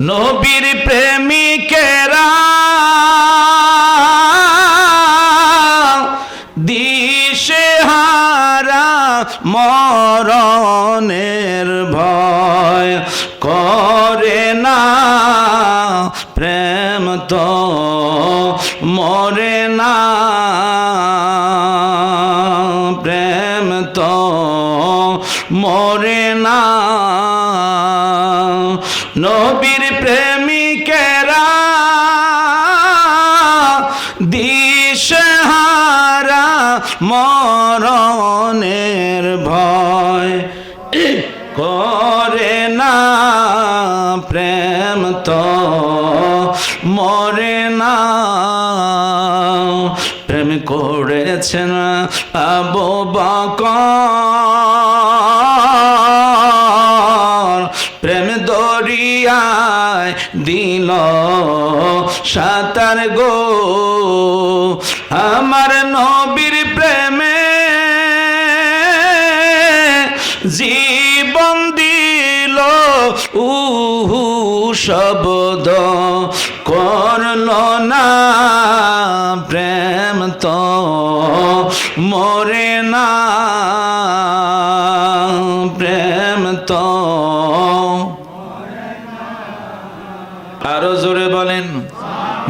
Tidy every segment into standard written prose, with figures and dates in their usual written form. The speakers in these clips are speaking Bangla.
নবীর প্রেমিকেরা দিশেহারা মরণের ভয় করে না, প্রেম তো মরে না, প্রেম তো মরে না। নবীর প্রেমিকেরা দিশেহারা মরণের ভয় করে না, প্রেম তো মরে না। প্রেম করেছেন আবু বকর, প্রেম দরিয়ায় দিল সাঁতার গো। আমার নবীর প্রেমে জীবন দিল শব্দ করল না, প্রেম তো মরে না, প্রেম তো। আরো জোরে বলেন।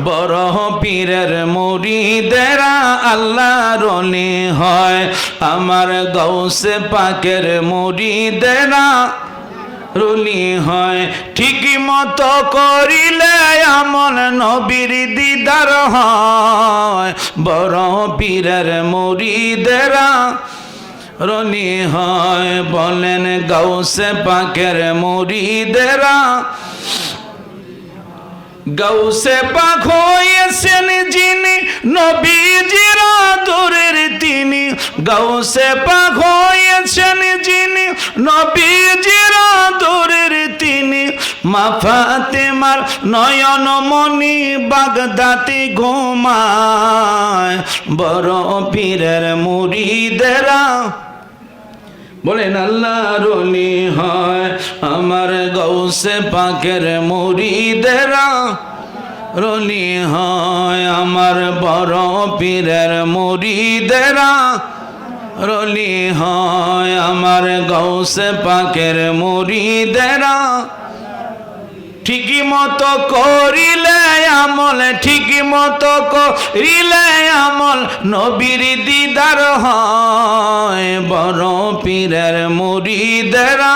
বড় পীরের মুরিদেরা আল্লাহর ওলি হয়, আমার গৌসে পাকের মুরিদেরা রুলি হয়। ঠিক মতো করিলে আমল নবীর দিদার হয়, বড় পীরের মুরিদেরা রলি হয়। বলেন গৌসে পাকের মুরিদেরা, গৌসে পাক হয়েছেন যিনি নবীজির আদরের তিনি, গৌসে পাক হয়েছেন যিনি নবীজির আদরের তিনি। মা ফাতেমার নয়ন মনি বাগদাতে ঘুমায়, বড় পীরের মুরিদেরা বলেন আল্লাহর ওলি হয়, আমার গৌসে পাকের মুরিদেরা রলি হয়। আমার বড় পীরের মুরিদেরা রলি হয়, আমার গৌসে পাকের মুরিদেরা। ঠিকই মতো করিলে আমল, ঠিকই মতো করিলে আমল নবীর দিদার হয়, বড় পীরের মুরিদেরা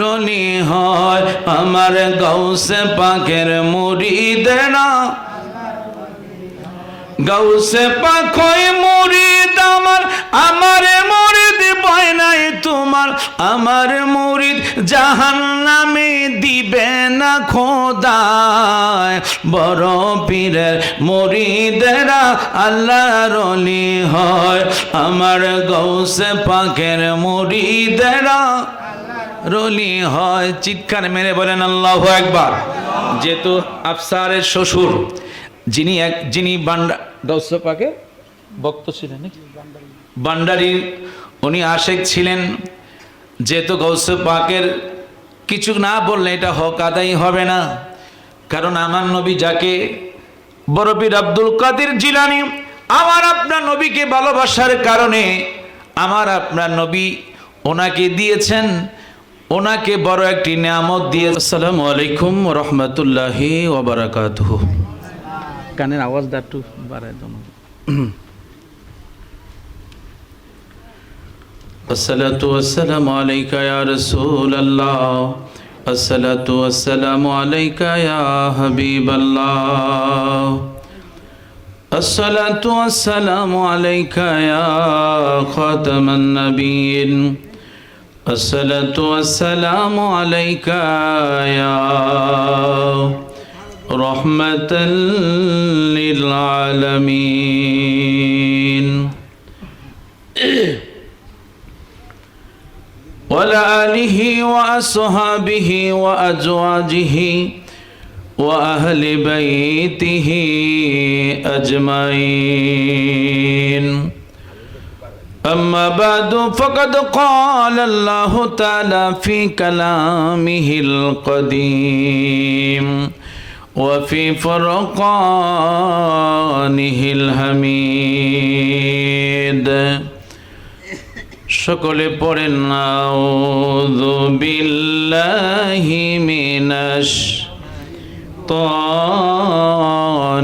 রলি হয়। আমার গৌসে পাকের মুরিদেরা, গৌসে পাক হয় মুরিদ আমার, আমার মুরিদ ভয় নাই তোমার, আমার মুরিদ জাহান্নামে দিবে না খোদায়। বড় পীরের মুরিদেরা আল্লাহর ওলি হয়, আমার গৌসে পাকের মুরিদেরা রলি হয়। চিৎকার মেরে বলেন আল্লাহু আকবার। যেহেতু আফসারের শ্বশুর যিনি গৌসে পাকের ভক্ত ছিলেন, ভান্ডারী, উনি আশেক ছিলেন। যেহেতু গৌসে পাকের কিছু না বললে এটা হক আদায় হবে না, কারণ আমার নবী যাকে বড় পীর আব্দুল কাদের জিলানী আমার আপনার নবীকে ভালোবাসার কারণে আমার আপনার নবী ওনাকে দিয়েছেন, ওনাকে বড় একটি নিয়ামত দিয়ে। আসসালামু আলাইকুম ওয়া রাহমাতুল্লাহি ওয়া বারাকাতুহু। কানের আওয়াজটা একটু বাড়ায় দাও। আসসালাতু ওয়াসসালামু আলাইকা ইয়া রাসূলুল্লাহ, আসসালাতু ওয়াসসালামু আলাইকা ইয়া হাবিবাল্লাহ, আসসালাতু ওয়াসসালামু আলাইকা ইয়া খাতামান নাবিয়্যিন, আসসালাতু ওয়াসসালামু আলাইকা ইয়া রহমাতাল লিল আলামিন। وعلى آله وأصحابه وأزواجه وأهل بيته أجمعين। أما بعد فقد قال الله تعالى في كلامه القديم وفي فرقانه الحميد সকলে পড়েন আউযু বিল্লাহি মিনাশ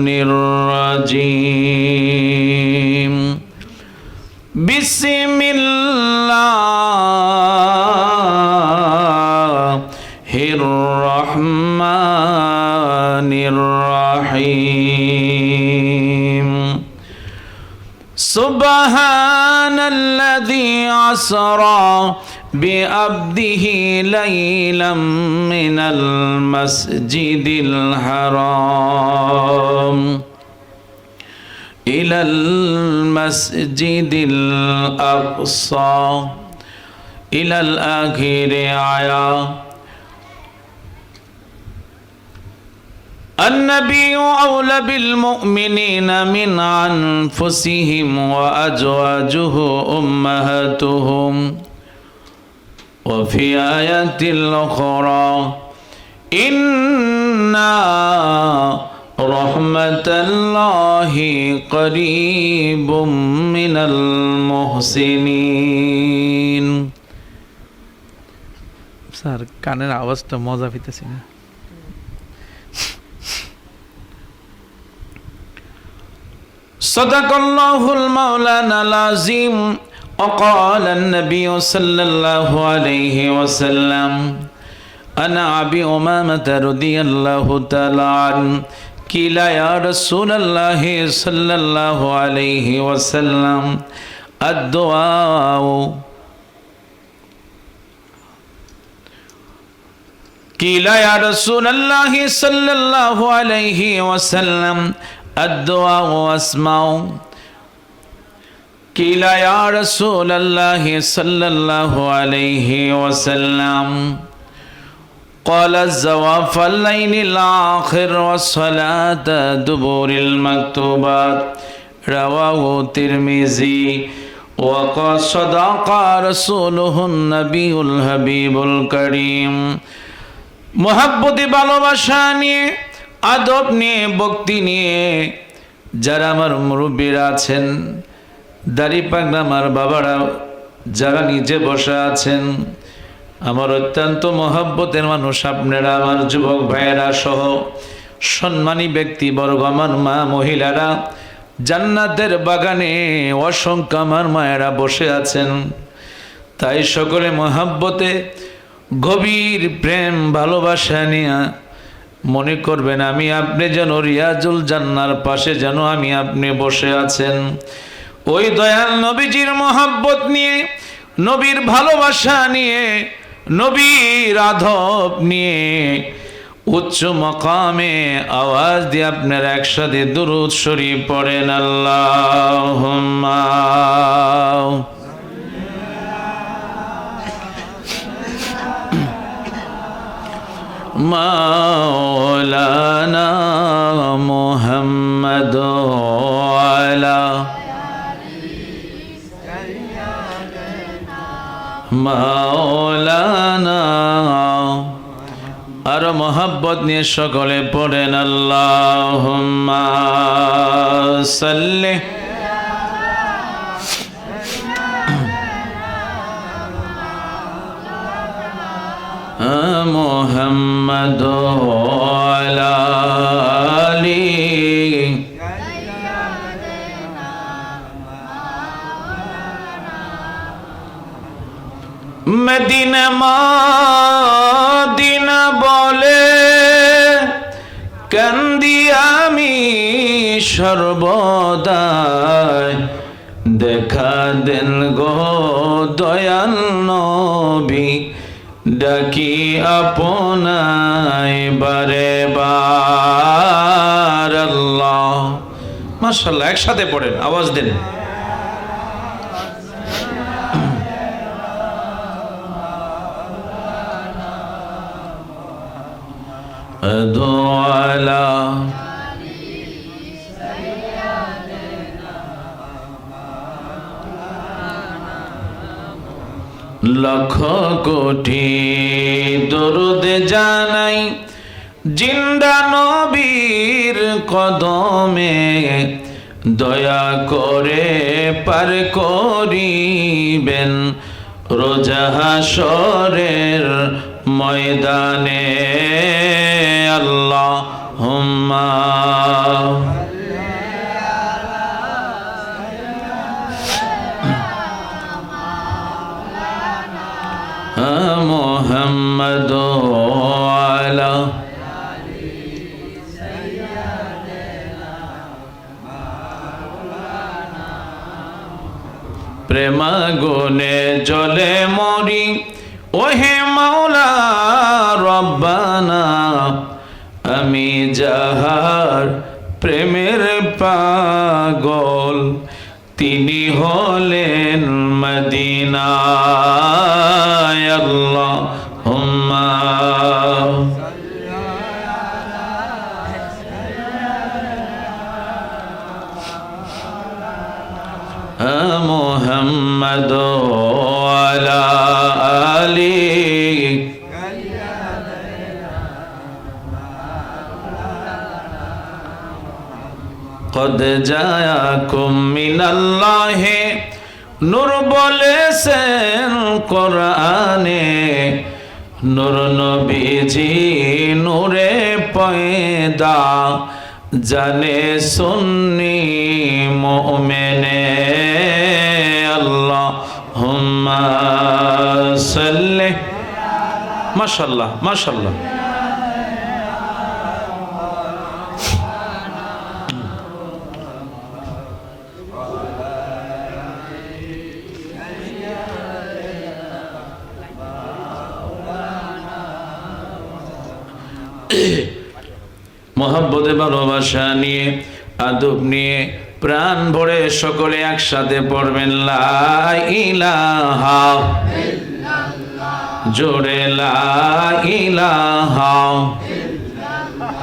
শাইতানির রাজিম বিসমিল্লাহির রহমানির রহিম সুবহানাল্লাযী আসরা বিআবদিহি লাইলাম মিনাল মাসজিদিল হারাম ইলাল মাসজিদিল আকসা ইলাল আখিরি আয়া النبي أولى بالمؤمنين من أنفسهم وأزواجه أمهاتهم وفي آية الأخرى إنا رحمة الله قريب من المحسنين স্যার কানের আওয়াজটা মজা পেতেছি না صدق الله المولانا العظيم وقال النبي صلى الله عليه وسلم أنا أبي أمامة رضي الله تعالى عنه قيل يا رسول الله صلى الله عليه وسلم الدعاء قيل يا رسول الله صلى الله عليه وسلم الدعاء أسمع قيل يا رسول الله صلى الله عليه وسلم قال الزواف الليل الآخر والصلاة دبور المكتوبات رواه الترمذي وقال صدق رسوله النبي الحبيب الكريم محبت ভালোবাসা নিয়ে আদব নিয়ে ভক্তি নিয়ে যারা আমার মুরব্বীরা আছেন দাড়ি পাগলা আমার বাবারা যারা নিচে বসে আছেন আমার অত্যন্ত মহব্বতের মানুষ আপনারা আমার যুবক ভাইয়েরা সহ সম্মানী ব্যক্তিবর্গ আমার মা মহিলারা জান্নাতের বাগানে অসংখ্য আমার মায়েরা বসে আছেন তাই সকলে মহব্বতে গভীর প্রেম ভালোবাসা নিয়ে মনে করবেন আমি আপনি যেন রিয়াজুল জান্নার পাশে যেন আমি আপনি বসে আছেন ওই দয়াল নবীজির মহব্বত নিয়ে নবীর ভালোবাসা নিয়ে নবীর আদব নিয়ে উচ্চ মাকামে আওয়াজ দিয়ে আপনারা একসাথে দুরূদ শরীফ পড়েন আল্লাহুম্মা মাওলানা মুহাম্মদ আলা মাওলানা আর মোহাব্বত নিয়ে সকলে পড়েন আল্লাহুম্মা সাল্লি মুহাম্মদ আলা আলি মদিনা মদিনা বলে কান্দি আমি সর্বদাই দেখা দেন গো দয়াল নবী ডাকি আপনায় বারে বার আল্লাহ মাশাআল্লাহ একসাথে পড়েন আওয়াজ দেন আদওয়ালা লক্ষ কোটি দরুদ জানাই জিন্দা নবীর কদমে, দয়া করে পার করিবেন রোজা হাশরের ময়দানে। আল্লাহুম্মা মুহাম্মাদ আলা প্রেমাগুনে জলে মরি ওহে মাওলা রব্বানা, আমি যাহার প্রেমের পাগল তিনি হলেন মদিনায়। আল্লাহুম্মা মুহাম্মাদ আলা আলি কদ জায়াকুম মিনাল্লাহি নূর বলেছেন কোরআনে, নূর নবীজি নূরে পয়দা জানে সুন্নি মুমিনে। আল্লাহুম্মা সাল্লি মাশাআল্লাহ মাশাআল্লাহ। মোহাব্বতে ভালোবাসা নিয়ে আদব নিয়ে প্রাণ ভরে সকলে একসাথে পড়বেন লা ইলাহা ইল্লাল্লাহ, জোরে লা ইলাহা ইল্লাল্লাহ,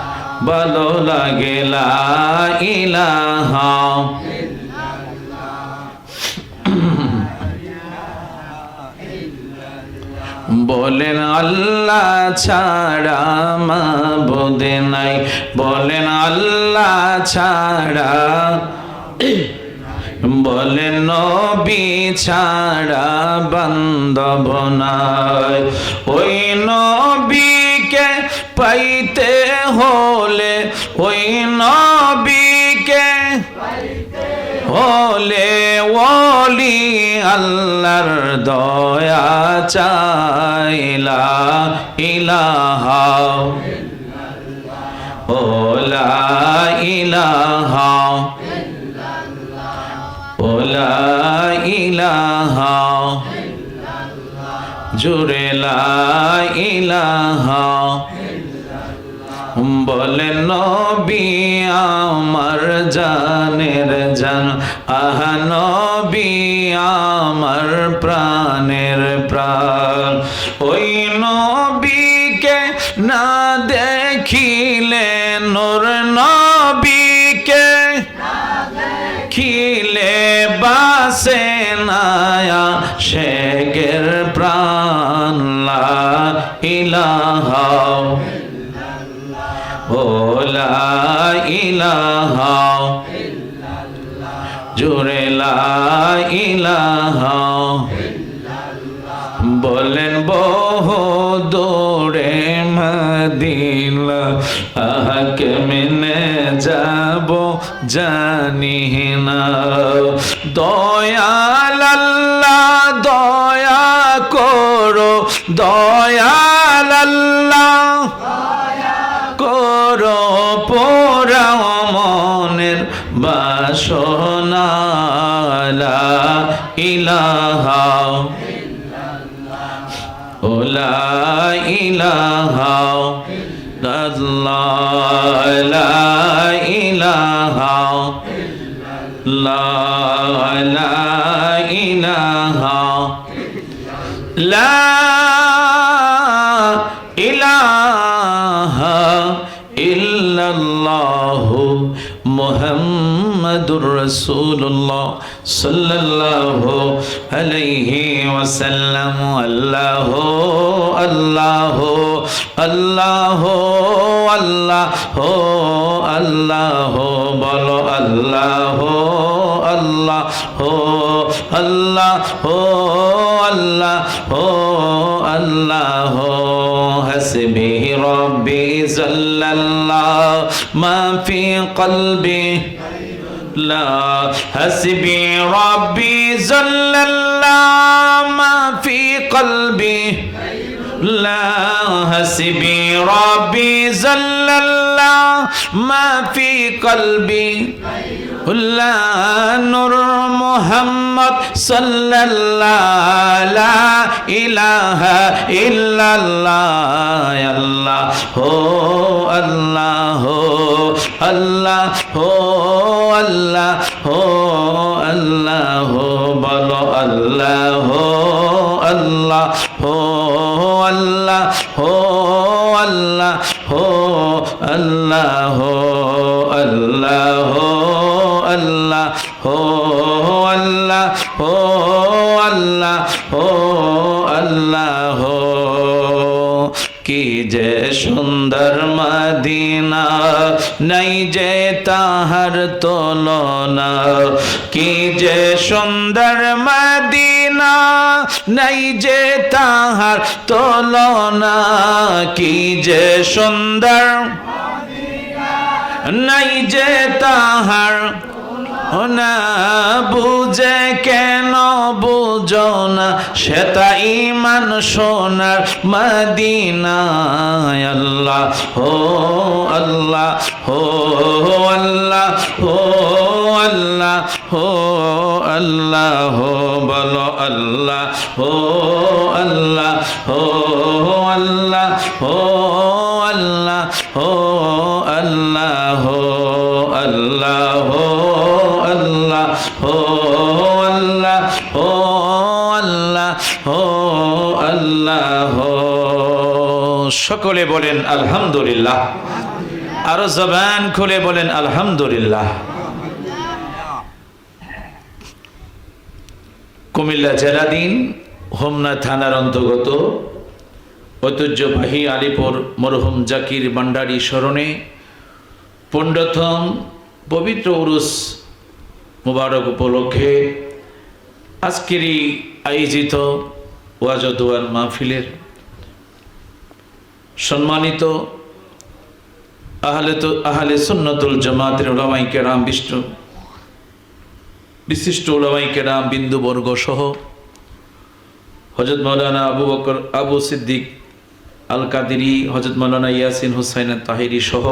ভালো লাগে লা ইলাহা বলেন আল্লাহ ছাড়া মাবুদ নাই, বলেন আল্লাহ ছাড়া, বলেন নবী ছাড়া বান্ধব নাই। ওই নবীকে পাইতে হলে, ওই নবীকে হলে ওলি আল্লাহর দয়া চাইলা ইলাহা ও লা ইলাহা ও লা ইলাহা জুরে লা ইলাহা। বলেন নবী আমার জানের জান, আহা নবী আমার প্রাণের প্রাণ। ওই নবীকে না দেখিলে, নূর নবীকে দেখিলে বাসে নায়া শেখের প্রাণ লা ইলাহা ও লা ইলাহা জোরে লা ইলাহা। বলেন বহু দূরে মদিনা, আহা কেমনে যাব জানি না। দয়াল আল্লাহ দয়া করো, দয়াল আল্লাহ করো পোড়াও মনের বাসনা লা ইলাহা ও লা ইলাহা ইল্লাল্লাহ, লা ইলাহা লা ইলাহা লা ইলাহা ইল্লাল্লাহু মুহাম্মাদুর মুহাম্মাদুর রাসূলুল্লাহ সাল্লাল্লাহু আলাইহি ওয়াসাল্লাম। আল্লাহ আল্লাহ আল্লাহ আল্লাহ আল্লাহ বলো আল্লাহ আল্লাহ আল্লাহ আল্লাহ আল্লাহ হাসবি রব্বি জাল্লাল্লাহ মা ফি কলবি লা হাসবি রব্বি জাল্লাল্লাহ মা ফি কলবি لا حسبي ربي زل الله ما في قلبي لا نور محمد صلى الله لا إله إلا الله يا الله هو الله الله هو الله هو الله بلو الله الله هو الله هو الله هو الله الله الله هو الله هو الله هو الله কি যে সুন্দর মদিনা নাই যে তাহার তুলনা কি যে সুন্দর মদিনা নাই যে তাহার তুলনা কি যে সুন্দর নাই যে তাহার না বুঝে কেন বুঝো না সেটা ইমান সোনার মদিনা আল্লাহ হো আল্লাহ হো আল্লাহ হো আল্লাহ হো আল্লাহ হো বলো আল্লাহ হো আল্লাহ হো আল্লাহ হো আল্লাহ হো আল্লাহ হো আল্লাহ হো আল্লাহ হো আল্লাহ হো আল্লাহ হো আল্লাহ হো। সকলে বলেন আলহামদুলিল্লাহ, আরো জবান খুলে বলেন আলহামদুলিল্লাহ। কুমিল্লা জেলাধীন হোমনা থানার অন্তর্গত ঐতিহ্যবাহী আলিপুর মরহুম জাকির ভান্ডারী স্মরণে 15তম পবিত্র উরুস মুবারক উপলক্ষে আজকেরই আয়োজিত ওয়াজ ও দোয়ার মাহফিলের সম্মানিত আহলে সুন্নাতুল জামাতের উলামায়ে কেরাম বিশিষ্ট উলামায়ে কেরাম বিন্দুবর্গ সহ হযরত মাওলানা আবু বকর আবু সিদ্দিক আল কাদেরী, হযরত মাওলানা ইয়াসিন হুসাইন তাহিরি সহ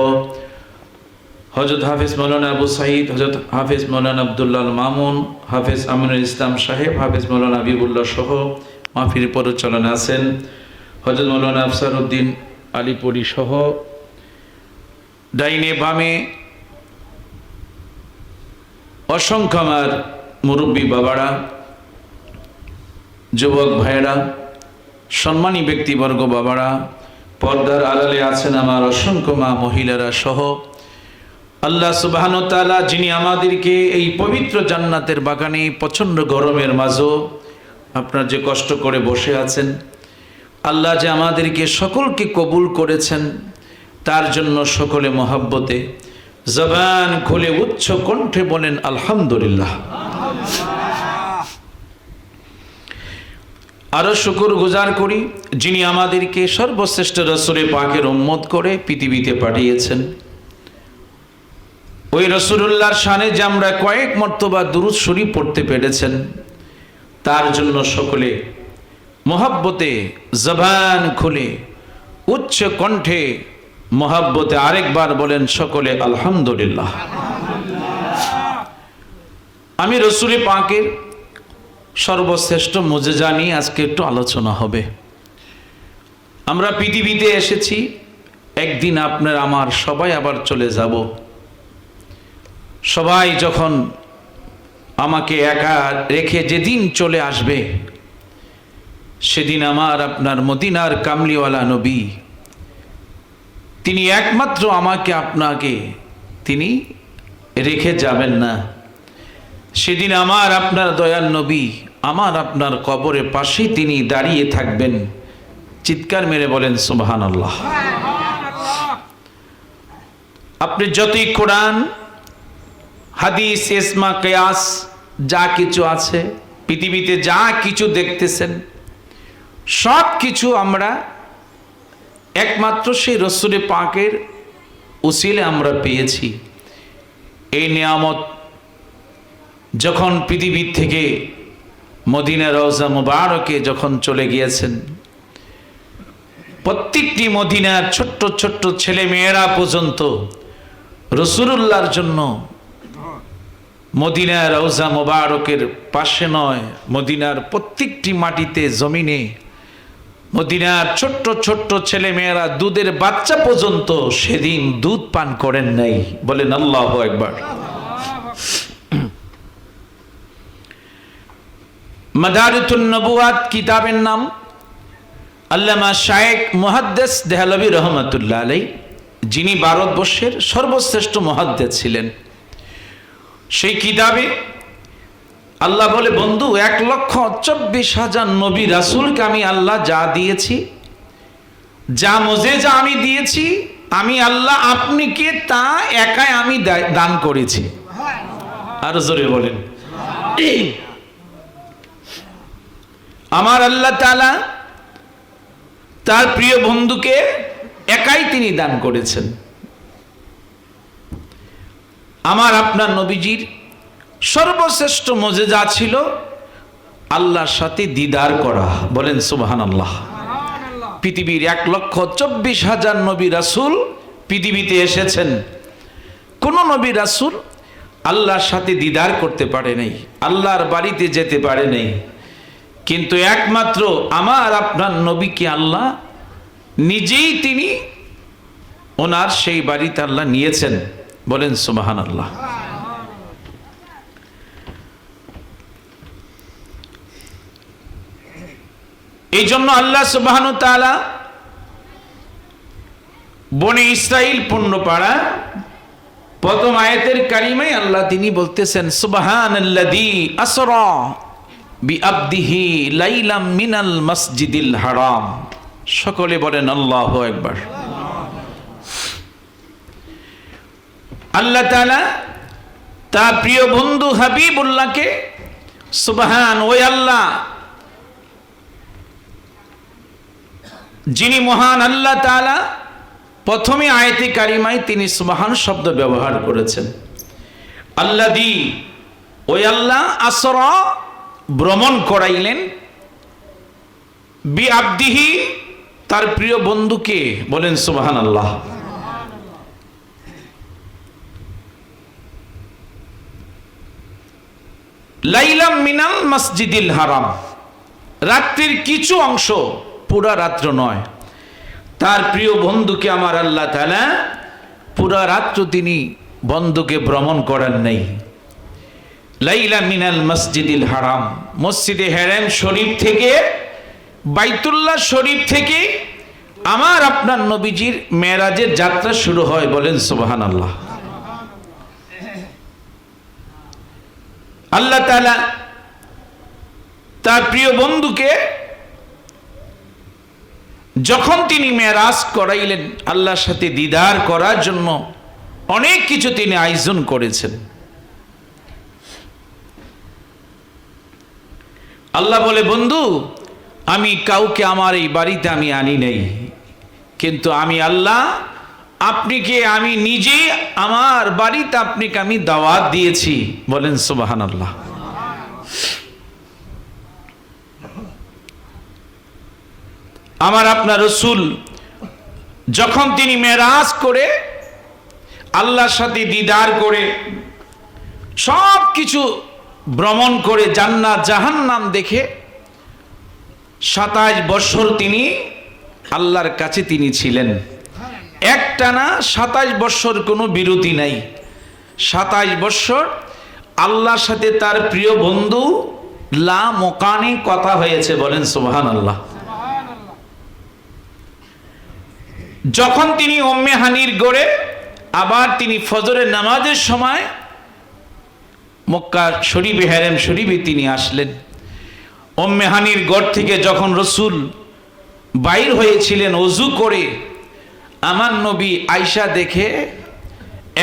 হযরত হাফেজ মাওলানা আবু সাঈদ, হযরত হাফেজ মাওলানা আব্দুল্লাহ মামুন, হাফেজ আমিনুল ইসলাম সাহেব, হাফেজ মাওলানা হাবিবুল্লাহ সহ মাহফিল পরিচালনা আছেন হযরত মাওলানা আফসারউদ্দিন আলিপুরি সহ ডাইনে বামে অসংখ্য আমার মুরব্বী বাবারা, যুবক ভাইয়েরা, সম্মানী ব্যক্তিবর্গ বাবারা, পর্দার আড়ালে আছেন আমার অসংখ্য মা মহিলারা সহ আল্লাহ সুবহানাহু ওয়া তাআলা যিনি আমাদেরকে এই পবিত্র জান্নাতের বাগানে প্রচণ্ড গরমের মাঝেও আপনারা যে কষ্ট করে বসে আছেন, আল্লাহ যে আমাদেরকে সকলকে কবুল করেছেন তার জন্য সকলে মহব্বতে জবান খুলে উচ্চ কণ্ঠে বলেন আলহামদুলিল্লাহ। আরো শুকর গুজার করি যিনি আমাদেরকে সর্বশ্রেষ্ঠ রাসূলে পাকের উম্মত করে পৃথিবীতে পাঠিয়েছেন। ওই রাসূলুল্লাহর শানে যে আমরা কয়েক মর্তবা দুরূদ শরীফ পড়তে পেরেছেন তার জন্য সকলে মহব্বতে জবান খুলে উচ্চ কণ্ঠে মহব্বতে আরেকবার বলেন সকলে আলহামদুলিল্লাহ। আমি রাসূলে পাকের সর্বশ্রেষ্ঠ মুজিজা নিয়ে আজকে একটু আলোচনা হবে। আমরা পৃথিবীতে এসেছি, একদিন আপনার আমার সবাই আবার চলে যাব। সবাই যখন আমাকে একা রেখে যেদিন চলে আসবে সেদিন আমার আপনার মদিনার কামলিওয়ালা নবী তিনি একমাত্র আমাকে আপনাকে তিনি রেখে যাবেন না। সেদিন আমার আপনার দয়াল নবী আমার আপনার কবরের পাশেই তিনি দাঁড়িয়ে থাকবেন। চিৎকার মেরে বলেন সুবহানাল্লাহ। আপনি যতই কোরআন হাদিস ইসমা কিয়াস যা কিছু আছে পৃথিবীতে যা কিছু দেখতেছেন সব কিছু আমরা একমাত্র সেই রসুল পাকের উসিলে আমরা পেয়েছি। এই নিয়ামত যখন পৃথিবীর থেকে মদিনা রওজা মুবারকে যখন চলে গিয়েছেন, প্রত্যেকটি মদিনার ছোট্ট ছোট্ট ছেলে মেয়েরা পর্যন্ত রাসূলুল্লাহর জন্য মদিনা রওজা মুবারকের পাশে নয়, মদিনার প্রত্যেকটি মাটিতে জমিনে মদিনার ছোট্ট ছোট্ট ছেলে মেয়েরা দুধের বাচ্চা পর্যন্ত সেদিন দুধ পান করেন নাই। বলেন আল্লাহু আকবার। মাদারিতুন নবুয়াত কিতাবের নাম আল্লামা শায়েখ মুহাদ্দিস দেহলভী রহমাতুল্লাহ আলাইহি, যিনি ভারতবর্ষের সর্বশ্রেষ্ঠ মুহাদ্দিস ছিলেন। সেই কিতাবে আল্লাহ বলে, বন্ধু 1,24,000 নবী রাসূলকে আমি আল্লাহ যা দিয়েছি, যা মুজিজা আমি দিয়েছি, আমি আল্লাহ আপনিকে তা একাই আমি দান করেছি। আর জোরে বলেন। আমার আল্লাহ তাআলা তার প্রিয় বন্ধুকে একাই তিনি দান করেছেন। আমার আপনার নবীজির সর্বশ্রেষ্ঠ মুজিজা ছিল আল্লাহর সাথে দিদার করা। বলেন সুবহানাল্লাহ। পৃথিবীর 1,24,000 নবী রাসূল পৃথিবীতে এসেছেন, কোন নবী রাসূল আল্লাহর সাথে দিদার করতে পারে নাই, আল্লাহর বাড়িতে যেতে পারে নাই। কিন্তু একমাত্র আমার আপনার নবীকে আল্লাহ নিজেই তিনি ওনার সেই বাড়িতে আল্লাহ নিয়েছেন। বলেন সুবহানাল্লাহ। এই জন্য আল্লাহ সুবহানাহু ওয়া তাআলা বনি ইসরাইল পূর্ণপাড়া প্রথম আয়াতের কারিমায় আল্লাহ তিনি বলতেছেন, সুবহানাল্লাযী আসরা বিআবদিহি লাইলাম মিনাল মসজিদিল হারাম। সকলে বলেন আল্লাহু আকবার। আল্লাহ তাআলা তার প্রিয় বন্ধু হাবিবুল্লাহকে সুবহান, ওই আল্লাহ যিনি মহান আল্লাহ তাআলা প্রথমে আয়াতে কারিমায় তিনি সুবহান শব্দ ব্যবহার করেছেন। আল্লাযী, ওই আল্লাহ আসরা ভ্রমণ করাইলেন, বি আবদিহি তার প্রিয় বন্ধুকে। বলেন সুবহানাল্লাহ। লাইলাম মিনাল মসজিদিল হারাম, রাত্রির কিছু অংশ, পুরা রাত্র নয়। তার প্রিয় বন্ধুকে আমার আল্লাহ তাআলা পুরা রাত্র তিনি বন্ধুকে ভ্রমণ করেন নাই। লাইলা মিনাল মসজিদিল হারাম, মসজিদে হারাম শরীফ থেকে, বাইতুল্লাহ শরীফ থেকে আমার আপনার নবীজির মেরাজের যাত্রা শুরু হয়। বলেন সুবহানাল্লাহ। আল্লাহ তাআলা তার প্রিয় বন্ধুকে যখন তিনি মেরাজ করাইলেন, আল্লাহর সাথে দিদার করার জন্য অনেক কিছু তিনি আয়োজন করেছেন। আল্লাহ বলে, বন্ধু আমি কাউকে আমার এই বাড়িতে আমি আনি নাই, কিন্তু আমি আল্লাহ আপনাকে আমি নিজে আমার বাড়িতে আপনাকে আমি দাওয়াত দিয়েছি। বলেন সুবহানাল্লাহ। আমার আপনার রাসূল যখন তিনি মেরাজ করে আল্লাহর সাথে দিদার করে সব কিছু ভ্রমণ করে জান্নাত জাহান্নাম দেখে 27 বছর তিনি আল্লাহর কাছে তিনি ছিলেন। একটানা 27 বছর কোনো বিরতি নাই। 27 বছর আল্লাহর সাথে তার প্রিয় বন্ধু লা মোকানে কথা হয়েছে। বলেন সুবহানাল্লাহ। যখন তিনি উম্মে হানির গড়ে আবার তিনি ফজরের নামাজের সময় মক্কা শরীফে, হেরেম শরীফে তিনি আসলেন। উম্মে হানির ঘর থেকে যখন রসুল বাইর হয়েছিলেন ওযু করে, আমার নবী আয়েশা দেখে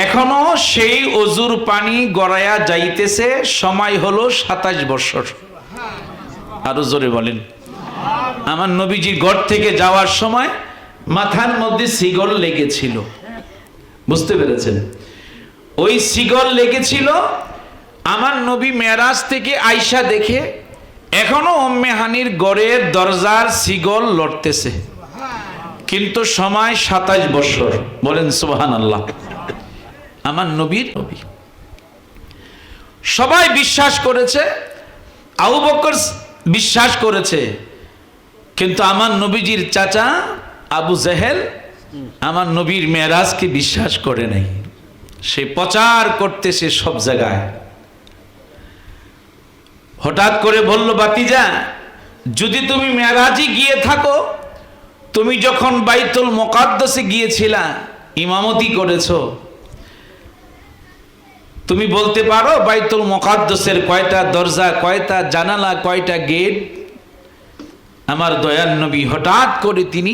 এখনো সেই ওযুর পানি গড়ায়া যাইতেছে। সময় হলো 27 বছর। আরো জোরে বলেন। আমার নবীজির ঘর থেকে যাওয়ার সময় মাথার মধ্যে শিকল লেগেছিল, বুঝতে পেরেছেন? ওই শিকল লেগেছিল। আমার নবী মেরাজ থেকে আয়েশা দেখে এখনো উম্মে হানির ঘরের দরজার শিকল লড়তেছে, কিন্তু সময় 27 বছর। বলেন সুবহানাল্লাহ। আমার নবীর নবী সবাই বিশ্বাস করেছে, আবু বকর বিশ্বাস করেছে, কিন্তু আমার নবীজির চাচা আবু জেহেল আমার নবীর মেরাজকে বিশ্বাস করে নাই। সে প্রচার করতেছে সব জায়গায়। হঠাৎ করে বলল, বাতিজা, যদি তুমি মেরাজে গিয়ে থাকো, তুমি যখন বাইতুল মুকাদ্দাসে গিয়েছিলা, ইমামতি করেছো, তুমি বলতে পারো বাইতুল মুকাদ্দাসের কয়টা দরজা, কয়টা জানালা, কয়টা গেট? আমার দয়াল নবী হঠাৎ করে তিনি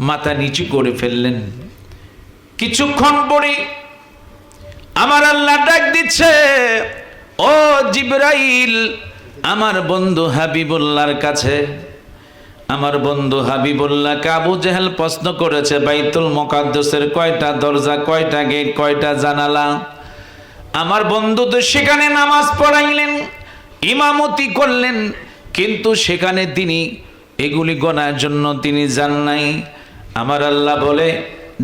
মাথা নিচু করে ফেললেন। কিছুক্ষণ পরে আমার আল্লাহ ডাক দিচ্ছে, ও জিবরাইল, আমার বন্ধু হাবিবুল্লাহর কাছে। আমার বন্ধু হাবিবুল্লাহকে আবু জেহেল প্রশ্ন করেছে, বাইতুল মুকাদ্দাসের কয়টা দরজা, কয়টা গেট, কয়টা জানালা? আমার বন্ধু তো সেখানে নামাজ পড়াইলেন, ইমামতি করলেন, কিন্তু সেখানে তিনি এগুলি গণার জন্য তিনি যান নাই। আমার আল্লাহ বলে,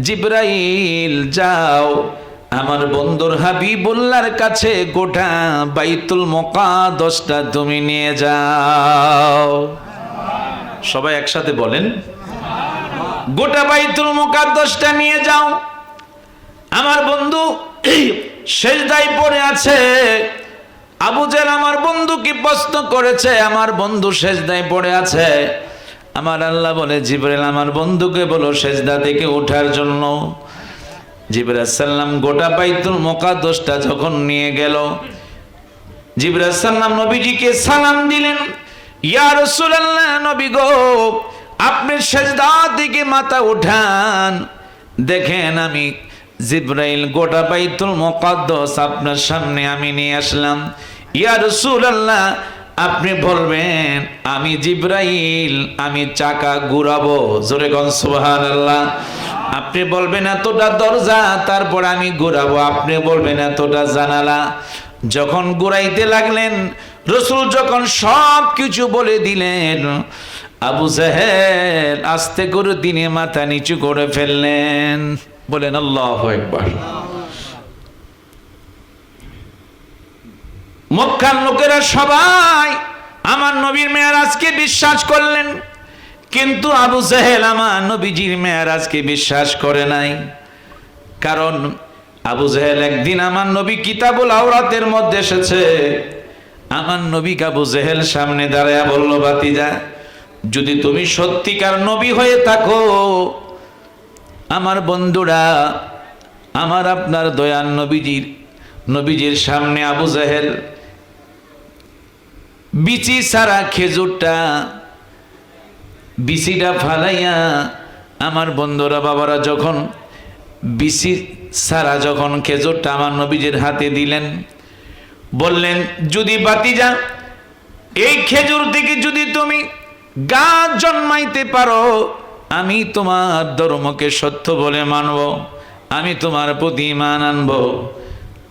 জিবরাইল যাও, আমার বন্ধুর হাবিবুল্লাহর কাছে গোটা বাইতুল মুকাদ্দাসটা তুমি নিয়ে যাও। সবাই একসাথে বলেন, গোটা বাইতুল মুকাদ্দাসটা নিয়ে যাও। আমার বন্ধু সেজদায় পড়ে আছে। আবু জেহেল আমার বন্ধুকে প্রশ্ন করেছে, আমার বন্ধু সেজদায় পড়ে আছে। আমার আল্লাহ বলে, জিবরাইল আমার বন্ধুকে বলো সেজদা থেকে ওঠার জন্য। জিবরাইল সাল্লাম গোটা বাইতুল মুকাদ্দাসটা যখন নিয়ে গেল, জিবরাইল সাল্লাম নবীজিকে সালাম দিলেন, ইয়া রাসূলুল্লাহ, নবী গো, আপনি সেজদা থেকে মাথা উঠান। দেখেন আমি জিবরাইল গোটা বাইতুল মুকাদ্দাস আপনার সামনে আমি নিয়ে আসলাম। ইয়া রাসূলুল্লাহ, আপনি বলবেন আমি জিবরাইল, আমি চাকা ঘুরাবো। জোরে কোন সুবহানাল্লাহ। আপনি বলবেন এতটা দরজা, তারপর আমি ঘুরাবো। আপনি বলবেন এতটা জানালা। যখন ঘুরাইতে লাগলেন, রাসূল যখন সব কিছু বলে দিলেন, আবু জেহেল আস্তে করে তিনি মাথা নিচু করে ফেললেন। বলেন আল্লাহু আকবার। মক্কার লোকেরা সবাই আমার নবীর মেরাজকে বিশ্বাস করলেন, কিন্তু আবু জেহেল আমার নবীজির মেরাজকে বিশ্বাস করে নাই। কারণ আবু জেহেল একদিন আমার নবী কিতাবুল আওরাতের মধ্যে এসেছে। আমার নবী আবু জেহেল সামনে দাঁড়ায়া বলল, বাতিজা, যদি তুমি সত্যিকার নবী হয়ে থাকো, আমার বন্ধুরা, আমার আপনার দয়াল নবীজির সামনে আবু জেহেল বিচি সারা খেজুরটা, বিচিটা ফালাইয়া, আমার বন্ধুরা বাবারা যখন বিচি সারা যখন খেজুরটা আমার নবীজির হাতে দিলেন, বললেন, যদি বাতিজা এই খেজুর থেকে যদি তুমি গাছ জন্মাইতে পারো, আমি তোমার ধর্মকে সত্য বলে মানব, আমি তোমার প্রতি ঈমান আনব।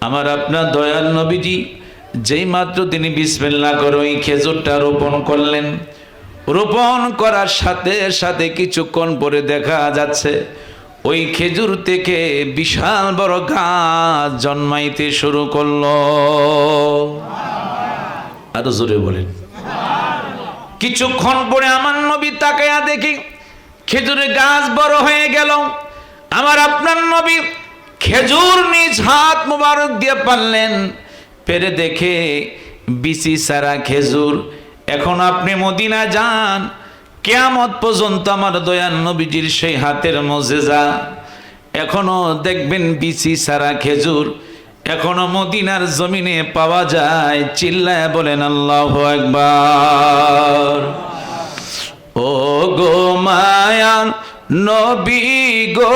আমার আপনার দয়াল নবীজি যেই মাত্র তিনি বিসমিল্লাহ করে ওই খেজুরটা রোপণ করলেন, রোপণ করার সাথে সাথে কিছুক্ষণ পরে দেখা যাচ্ছে ওই খেজুর থেকে বিশাল বড় গাছ জন্মাইতে শুরু করলো। আরো জোরে বলেন। কিছুক্ষণ পরে আমার নবী তাকায়া দেখি খেজুরের গাছ বড় হয়ে গেল। আমার আপনার নবী খেজুর নিজ হাত মুবারক দিয়ে পারলেন, পেরে দেখে বিচি সারা খেজুর। এখন আপনি মদিনা যান, কিয়ামত পর্যন্ত আমার দয়াল নবীজির সেই হাতের মুজিজা এখনো দেখবেন, বিচি সারা খেজুর এখনো মদিনার জমিনে পাওয়া যায়। চিল্লায় বলেন আল্লাহু আকবার। ও গো মায়ার নবী গো,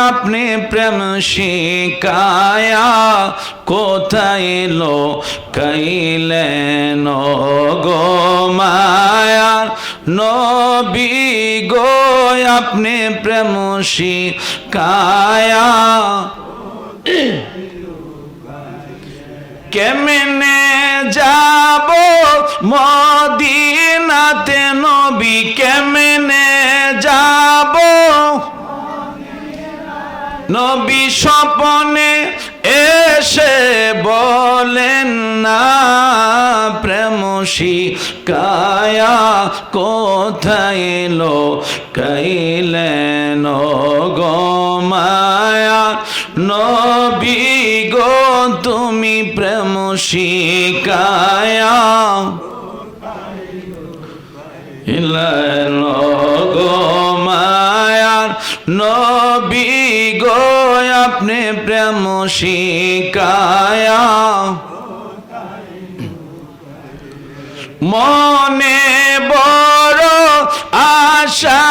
আপনি প্রেম শিকায়া কোথায় লো কাইলেন? ও গো মায়ার নবী গো, আপনি প্রেম শিকায়া কেমনে যাব মদিনাতে নবী, কেমনে যাব? নবী স্বপ্নে এসে বলেন না, প্রেম শিকায়া কোথায় লো কাইলেন? গো মায়া নবী গো, তুমি প্রেম শিকায়া গো মায়ার নবী গো, আপনি প্রেম শিকায়া মনে বড় আশা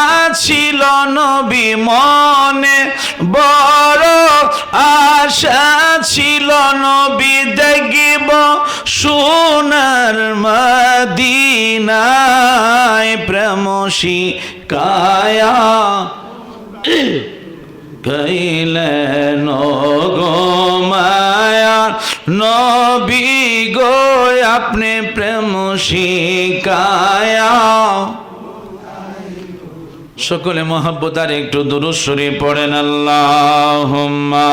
ছিল নবী, মনে বড় আশা ছিল নবী, দেখিব সোনার মদিনায় প্রেম শিকায়া গাইলেন গো মায়া নবী গো, আপনি প্রেম শিকায়া। সকলে মহব্বত আর একটু দুরূদ শরীফ পড়েন আল্লাহুম্মা।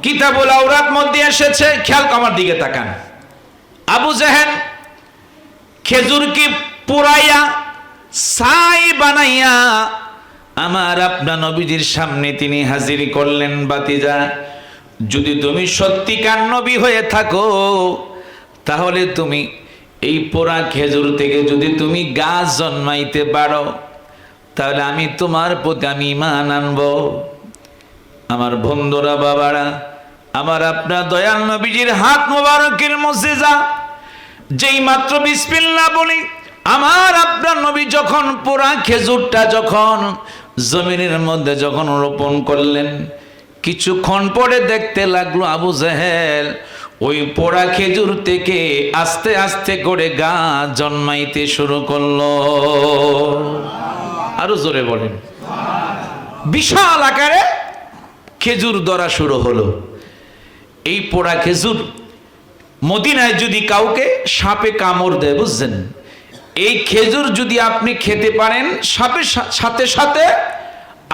কিতাবুল আওরাত মধ্যে এসেছে, খেয়াল আমার দিকে তাকান। আবু জেহেল খেজুরকে পুরাইয়া ছাই বানাইয়া আমার আপনার নবীজির সামনে তিনি হাজির করলেন। বাতিজা, যদি তুমি সত্যিকার নবী হয়ে থাকো তাহলে তুমি এই পোড়া খেজুর থেকে যদি তুমি গাছ জন্মাইতে পারো তাহলে আমি তোমার প্রতি আমি ঈমান আনবো। আমার বন্ধুরা, বাবারা, আমার আপনার দয়াল নবীজির হাত মোবারকের মুজিজা, যেই মাত্র বিসমিল্লাহ বলি আমার আপনার নবী যখন পোড়া খেজুরটা যখন জমিনের মধ্যে যখন রোপণ করলেন, কিছুক্ষণ পরে দেখতে লাগলো আবু জেহেল ওই পোড়া খেজুর থেকে আস্তে আস্তে করে গাছ জন্মাইতে শুরু করলো। আরো জোরে বলেন। বিশাল আকারে খেজুর ধরা শুরু হলো। এই পোড়া খেজুর মদিনায় যদি কাউকে সাপে কামড় দেয়, বুঝছেন, এই খেজুর যদি আপনি খেতে পারেন সাপের সাথে সাথে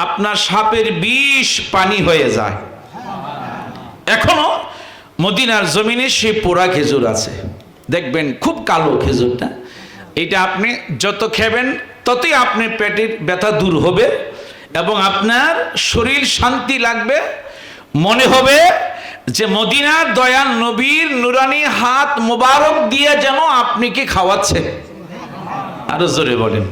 আপনার সাপের বিষ পানি হয়ে যায়। এখনো মদিনার জমিনে সেই পোড়া খেজুর আছে, দেখবেন খুব কালো খেজুরটা। এটা আপনি যত খাবেন ততই আপনার পেটের ব্যথা দূর হবে এবং আপনার শরীর শান্তি লাগবে, মনে হবে যে মদিনার দয়াল নবীর নুরানি হাত মোবারক দিয়ে যেন আপনাকে খাওয়াচ্ছে। আরো জোরে বলেন।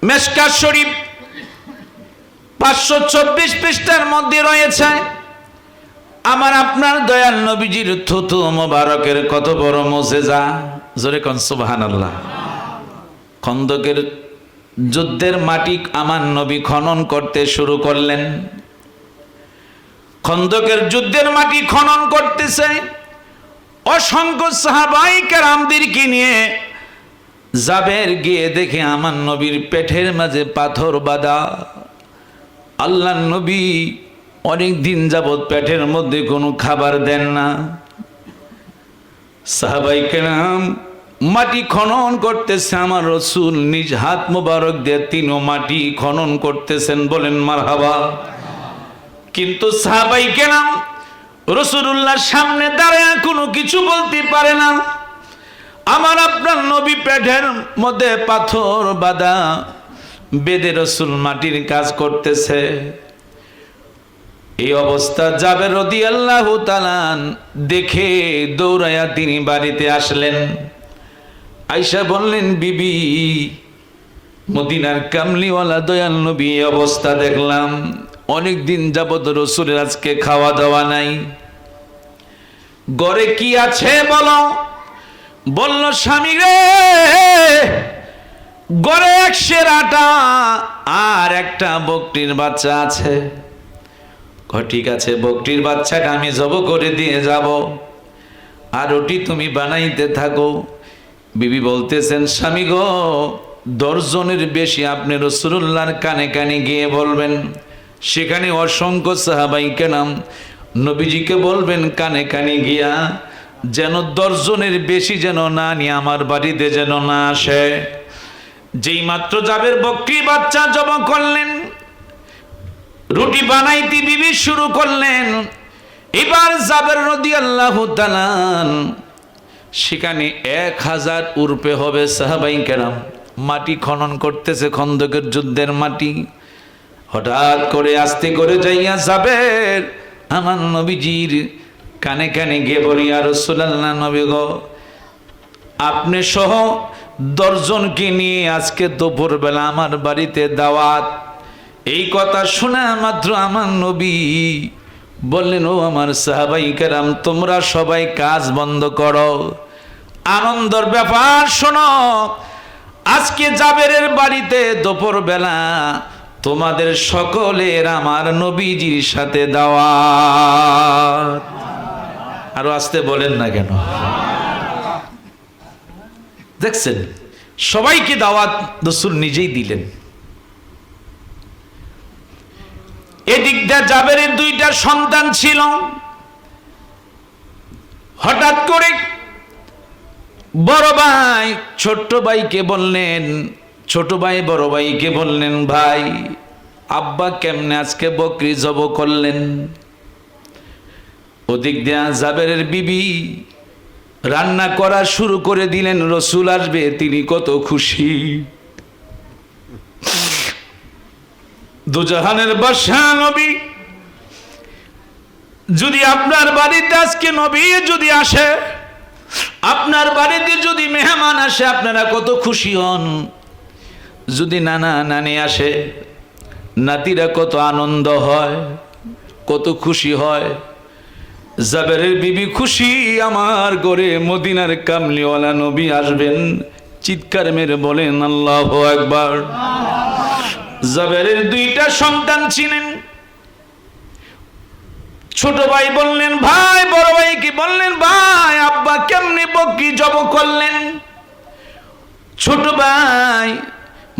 মেশকাত শরীফ 524 পৃষ্ঠার মধ্যে রয়েছে আমার আপনার দয়াল নবীজির থুতু মোবারকের কত বড় মুজিজা। জোরে কোন সুবহানাল্লাহ। খন্দকের যুদ্ধের মাটি আমার নবী খনন করতে শুরু করলেন। খন্দকের যুদ্ধের মাটি খনন করতেছে, অসংখ্য সাহাবায়ে কেরামদেরকে নিয়ে জাবের গিয়ে দেখে আমার নবীর পেটের মাঝে পাথর বাঁধা। আল্লাহর নবী অনেক দিন যাবত পেটের মধ্যে কোনো খাবার দেন না। সাহাবায়ে কেরাম মাটি খনন করতেছে, আমার রাসূল নিজ হাত মোবারক দিয়ে তিনও মাটি খনন করতেছেন, বলেন মারহাবা। কিন্তু সাহাবায়ে কেরাম রাসূলুল্লাহর সামনে দাঁড়ায় কোনো কিছু বলতে পারে না। আমার আপনার নবী পেটের মধ্যে পাথর বাঁধা, বেদে রসুল মাটির কাজ করতেছে। এই অবস্থা জাবের রাদিয়াল্লাহু তাআলা দেখে দৌড়াইয়া তিনি বাড়িতে আসলেন। আয়েশা বললেন, বিবি, মদিনার কামলিওয়ালা দয়াল নবী এই অবস্থা দেখলাম, অনেক দিন যাবত রসুলের আজকে খাওয়া দাওয়া নাই, ঘরে কি আছে বলো? বলল, স্বামী রে, ঘরে 1 সের আটা আর একটা বকরির বাচ্চা আছে। ঠিক আছে, বকরির বাচ্চাটা আমি জব করে দিয়ে যাব, আর রুটি তুমি বানাইতে থাকো। বিবি বলতেছেন, স্বামী গো, 10 জনের বেশি আপনি রাসূলুল্লাহর কানে কানে গিয়ে বলবেন, সেখানে অসংখ্য সাহাবাই কেরাম, নবীজিকে বলবেন কানে কানে গিয়া যেন 10 জনের বেশি যেন না নিয়ে আমার বাড়িতে যেন না আসে। যেই মাত্র জাবের বকরির বাচ্চা জব করলেন, রুটি বানাইতে বিবি শুরু করলেন। এবার জাবের রাদিয়াল্লাহু তাআলা সেখানে 1000 উরপে হবে সাহাবাই কেরাম মাটি খনন করতেছে, খন্দকের যুদ্ধের মাটি। হঠাৎ করে আস্তে করে যাইয়া জাবের আমার নবীজির কানে কানে গিয়ে বলি, ইয়া রাসূলুল্লাহ, নবী গো, আপনি সহ 10 জনকে নিয়ে আজকে দুপুর বেলা আমার বাড়িতে দাওয়াত। এই কথা শোনা মাত্র আমার নবী বললেন, ও আমার সাহাবাই কেরাম, তোমরা সবাই কাজ বন্ধ করো, আনন্দের ব্যাপার শোনো, আজকে জাবেরের বাড়িতে দুপুর বেলা তোমাদের সকলের আমার নবীজির সাথে দাওয়াত। আরো আসতে বলেন না কেন? দেখছেন, সবাইকে দাওয়াত রাসূল নিজেই দিলেন। এদিকটা জাবেরের 2টা সন্তান ছিল। হঠাৎ করে বড় ভাই ছোট্ট ভাইকে বললেন, ছোট ভাই বড় ভাইকে বললেন, ভাই, আব্বা কেমনে আজকে বকরি জব করলেন? ওদিক দিয়া জাবেরের বিবি রান্না করা শুরু করে দিলেন, রসুল আসবে, তিনি কত খুশি। দুজাহানের বাদশা নবী, যদি আপনার বাড়িতে আজকে নবী যদি আসে, আপনার বাড়িতে যদি মেহমান আসে, আপনারা কত খুশি হন। যদি নানা নানি আসে, নাতিরা কত আনন্দ হয়, কত খুশি হয়। জাবেরের বিবি খুশি, আমার ঘরে মদিনার কামলিওয়ালা নবী আসবেন। চিৎকার মেরে বলেন আল্লাহু আকবার। জাবেরের 2টা সন্তান ছিলেন। ছোট ভাই বললেন, ভাই, বড় ভাইকে বললেন, ভাই, আব্বা কেমনে বকরি জব করলেন? ছোট ভাই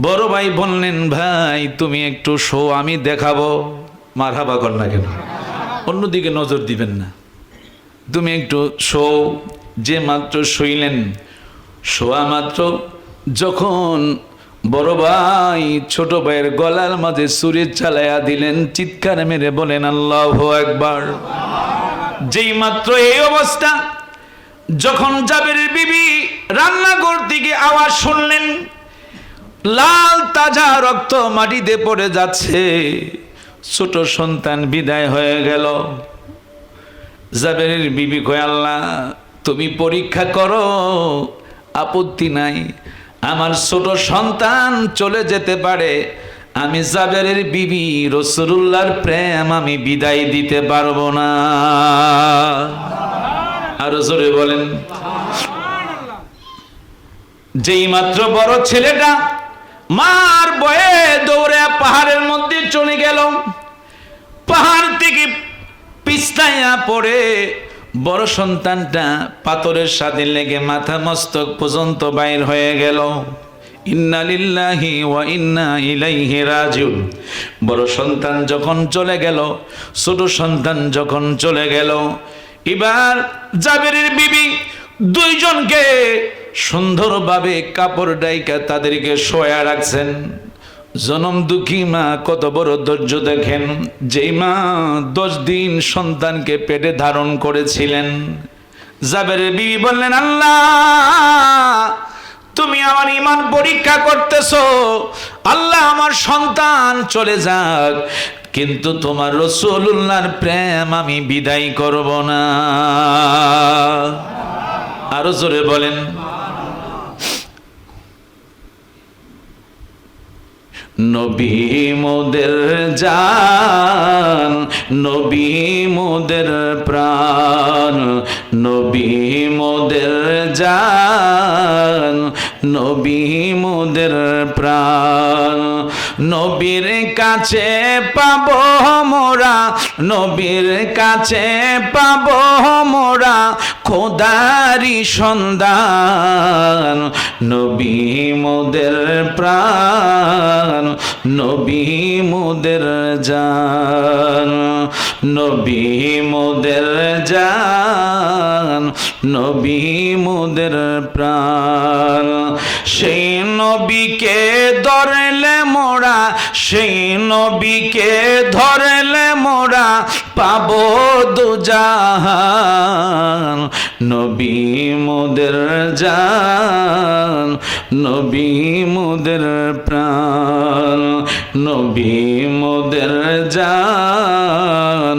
বড় ভাই বললেন, ভাই, তুমি একটু শো, আমি দেখাবো। মারহাবা কর না কেন? অন্যদিকে নজর দিবেন না, তুমি একটু শো। যে মাত্র শুইলেন, শোয়া মাত্র যখন বড় ভাই ছোট ভাইয়ের গলার মাঝে ছুরি চালাইয়া দিলেন, চিৎকার মেরে বলেন আল্লাহু আকবার। যেই মাত্র এই অবস্থা, যখন জাবেরের বিবি রান্নাঘর থেকে আওয়াজ শুনলেন, লাল তাজা রক্ত মাটিতে পড়ে যাচ্ছে, ছোট সন্তান বিদায় হয়ে গেল। জাবেরের বিবি কয়, আল্লাহ, তুমি পরীক্ষা করো, আপত্তি নাই, আমার ছোট সন্তান চলে যেতে পারে, আমি জাবেরের বিবি রাসূলুল্লাহর প্রেম আমি বিদায় দিতে পারবো না। আরো জোরে বলেন। যেই মাত্র বড় ছেলেটা মার বয়ে দৌড়ে পাহাড়ের মধ্যে চলে গেল, পাহাড় থেকে পিছলাইয়া পড়ে বড় সন্তানটা পাথরের সাথে লেগে মাথা মস্তক পর্যন্ত বাইর হয়ে গেল। ইন্না লিল্লাহি ওয়া ইন্না ইলাইহি রাজিউন। বড় সন্তান যখন চলে গেল, ছোট সন্তান যখন চলে গেল, এবার জাবেরের বিবি 2 জনকে সুন্দরভাবে কাপড় ডাইকা তাদেরকে শোয়া রাখছেন। জনম দুঃখী মা কত বড় ধৈর্য দেখেন। যেই মা 10 দিন সন্তানকে পেটে ধারণ করেছিলেন, জাবেরের বিবি বললেন, আল্লাহ তুমি আমার ঈমান পরীক্ষা করতেছো, আল্লাহ আমার সন্তান চলে যাক, কিন্তু তোমার রাসূলুল্লাহর প্রেম আমি বিদায় করব না। আরো জোরে বলেন। নবী মোদের জান, নবী মোদের প্রাণ, নবী মোদের জান, নবী মোদের প্রাণ। নবীর কাছে পাবো মোরা, নবীর কাছে পাবো মোরা খোদারি সন্ধান। নবী মোদের প্রাণ, নবী মোদের জান, নবী মোদের জান, নবী মোদের প্রাণ। সেই নবীকে ধরলে মোরা, সেই নবীকে ধরলে মোরা পাবো দুজাহান। নবী মোদের জান, নবী মোদের প্রাণ, নবী মোদের জান,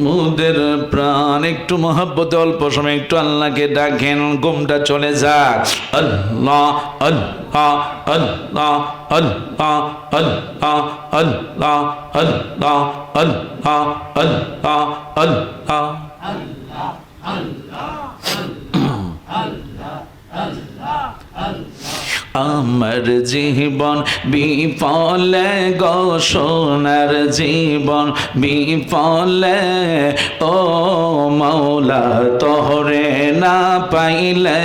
মোদের প্রাণ। একটু মহব্বতে অল্প সময় একটু আল্লাহকে ডাকেন, ঘুমটা চলে যাক। আল্লাহ আল্লাহ আল্লাহ আল্লাহ আল্লাহ আল্লাহ আল্লাহ আল্লাহ আল্লাহ আল্লাহ। আমার জীবন বিফলে গো সোনার জীবন বিফলে, ও মাওলা তোহরে না পাইলে।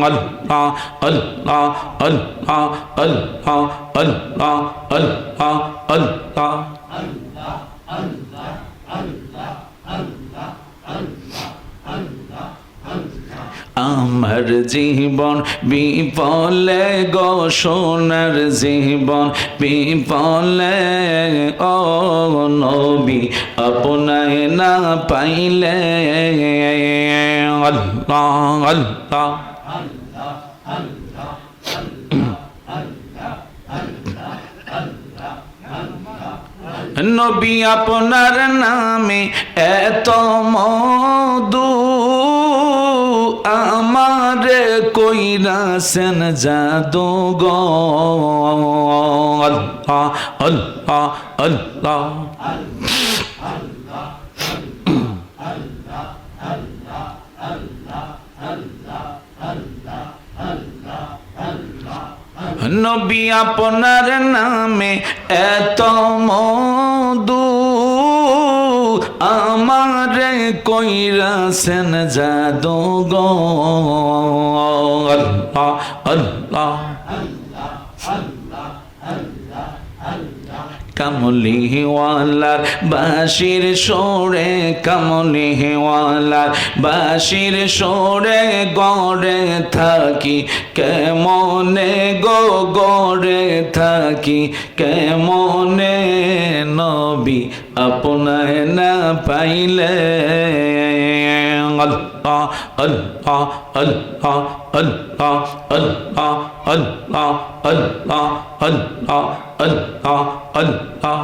আল্লাহ আল্লাহ আল্লাহ আল্লাহ আল্লাহ আল্লাহ আল্লাহ। আমার জীবন বিফলে গো সোনার জীবন বিফলে, ও নবী আপনায় না পাইলে। আল্লাহ আল্লাহ নবী আপনার নামে এত মধু, আমারে কইরাছেন জাদু গো। আল্লাহ আল্লাহ আল্লাহ। নবী আপনার নামে এত মধু, আমারে কইরাছেন জাদু গো। আল্লাহ আল্লাহ। কামলিওয়ালার বাঁশির সুরে, কামলিওয়ালার বাঁশির সুরে গড়ে থাকি কেমনে গো, গড়ে থাকি কেমনে। নবী আপনায় না পাইলে। আল্লাহ আল্লাহ আল্লাহ আল্লাহ আল্লাহ আল্লাহ আল্লাহ আল্লাহ আল্লাহ আল্লাহ।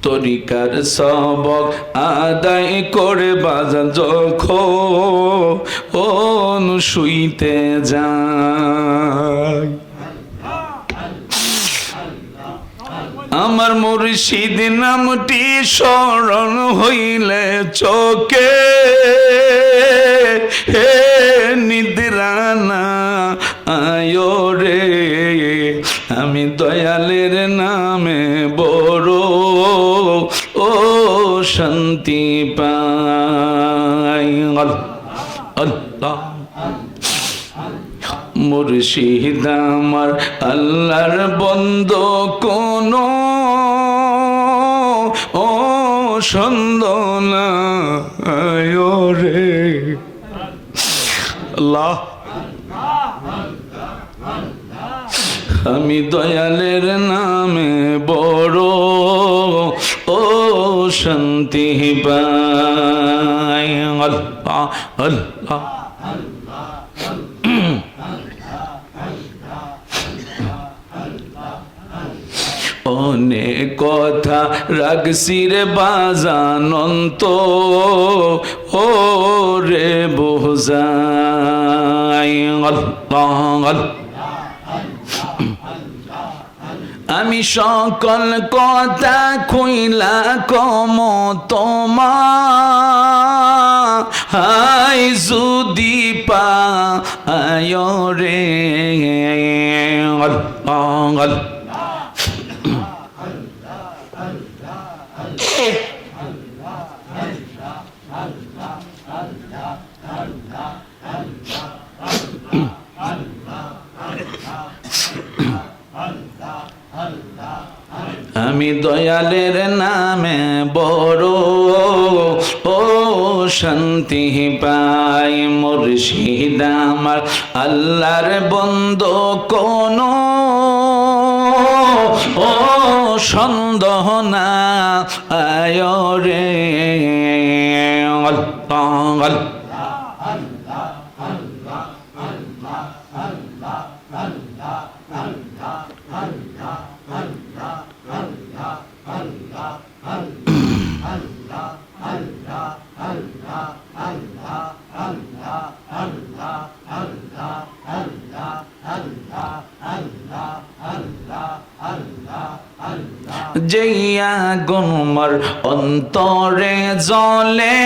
তরিকার সবক আদায় করে বাজান যখন শুইতে যায়, আমার মুর্শিদ নামটি স্মরণ হইলে চোখে হে নিদ্রা না আয় রে। আমি দয়ালের নামে বড় ও শান্তি পাই। আল্লাহ মুর্শিদ আমার আল্লাহর বন্দো কোনো ও সন্দনা রে। আল্লাহ আমি দয়ালের নামে বড় ও শান্তি পাই। আল্লাহ আল্লাহ অনেক কথা রাখছি রে বাজানন্ত ও রে বোঝাই। আমি সকল কথা কইলা কম তোমার যদি পায় রে। আমি দয়ালের নামে বড় ও শান্তি পাই। মুর্শিদ আমার আল্লাহর বন্দো কোনো ও সন্দেহ না আয় রে। যেইয়া গুমর অন্তরে জলে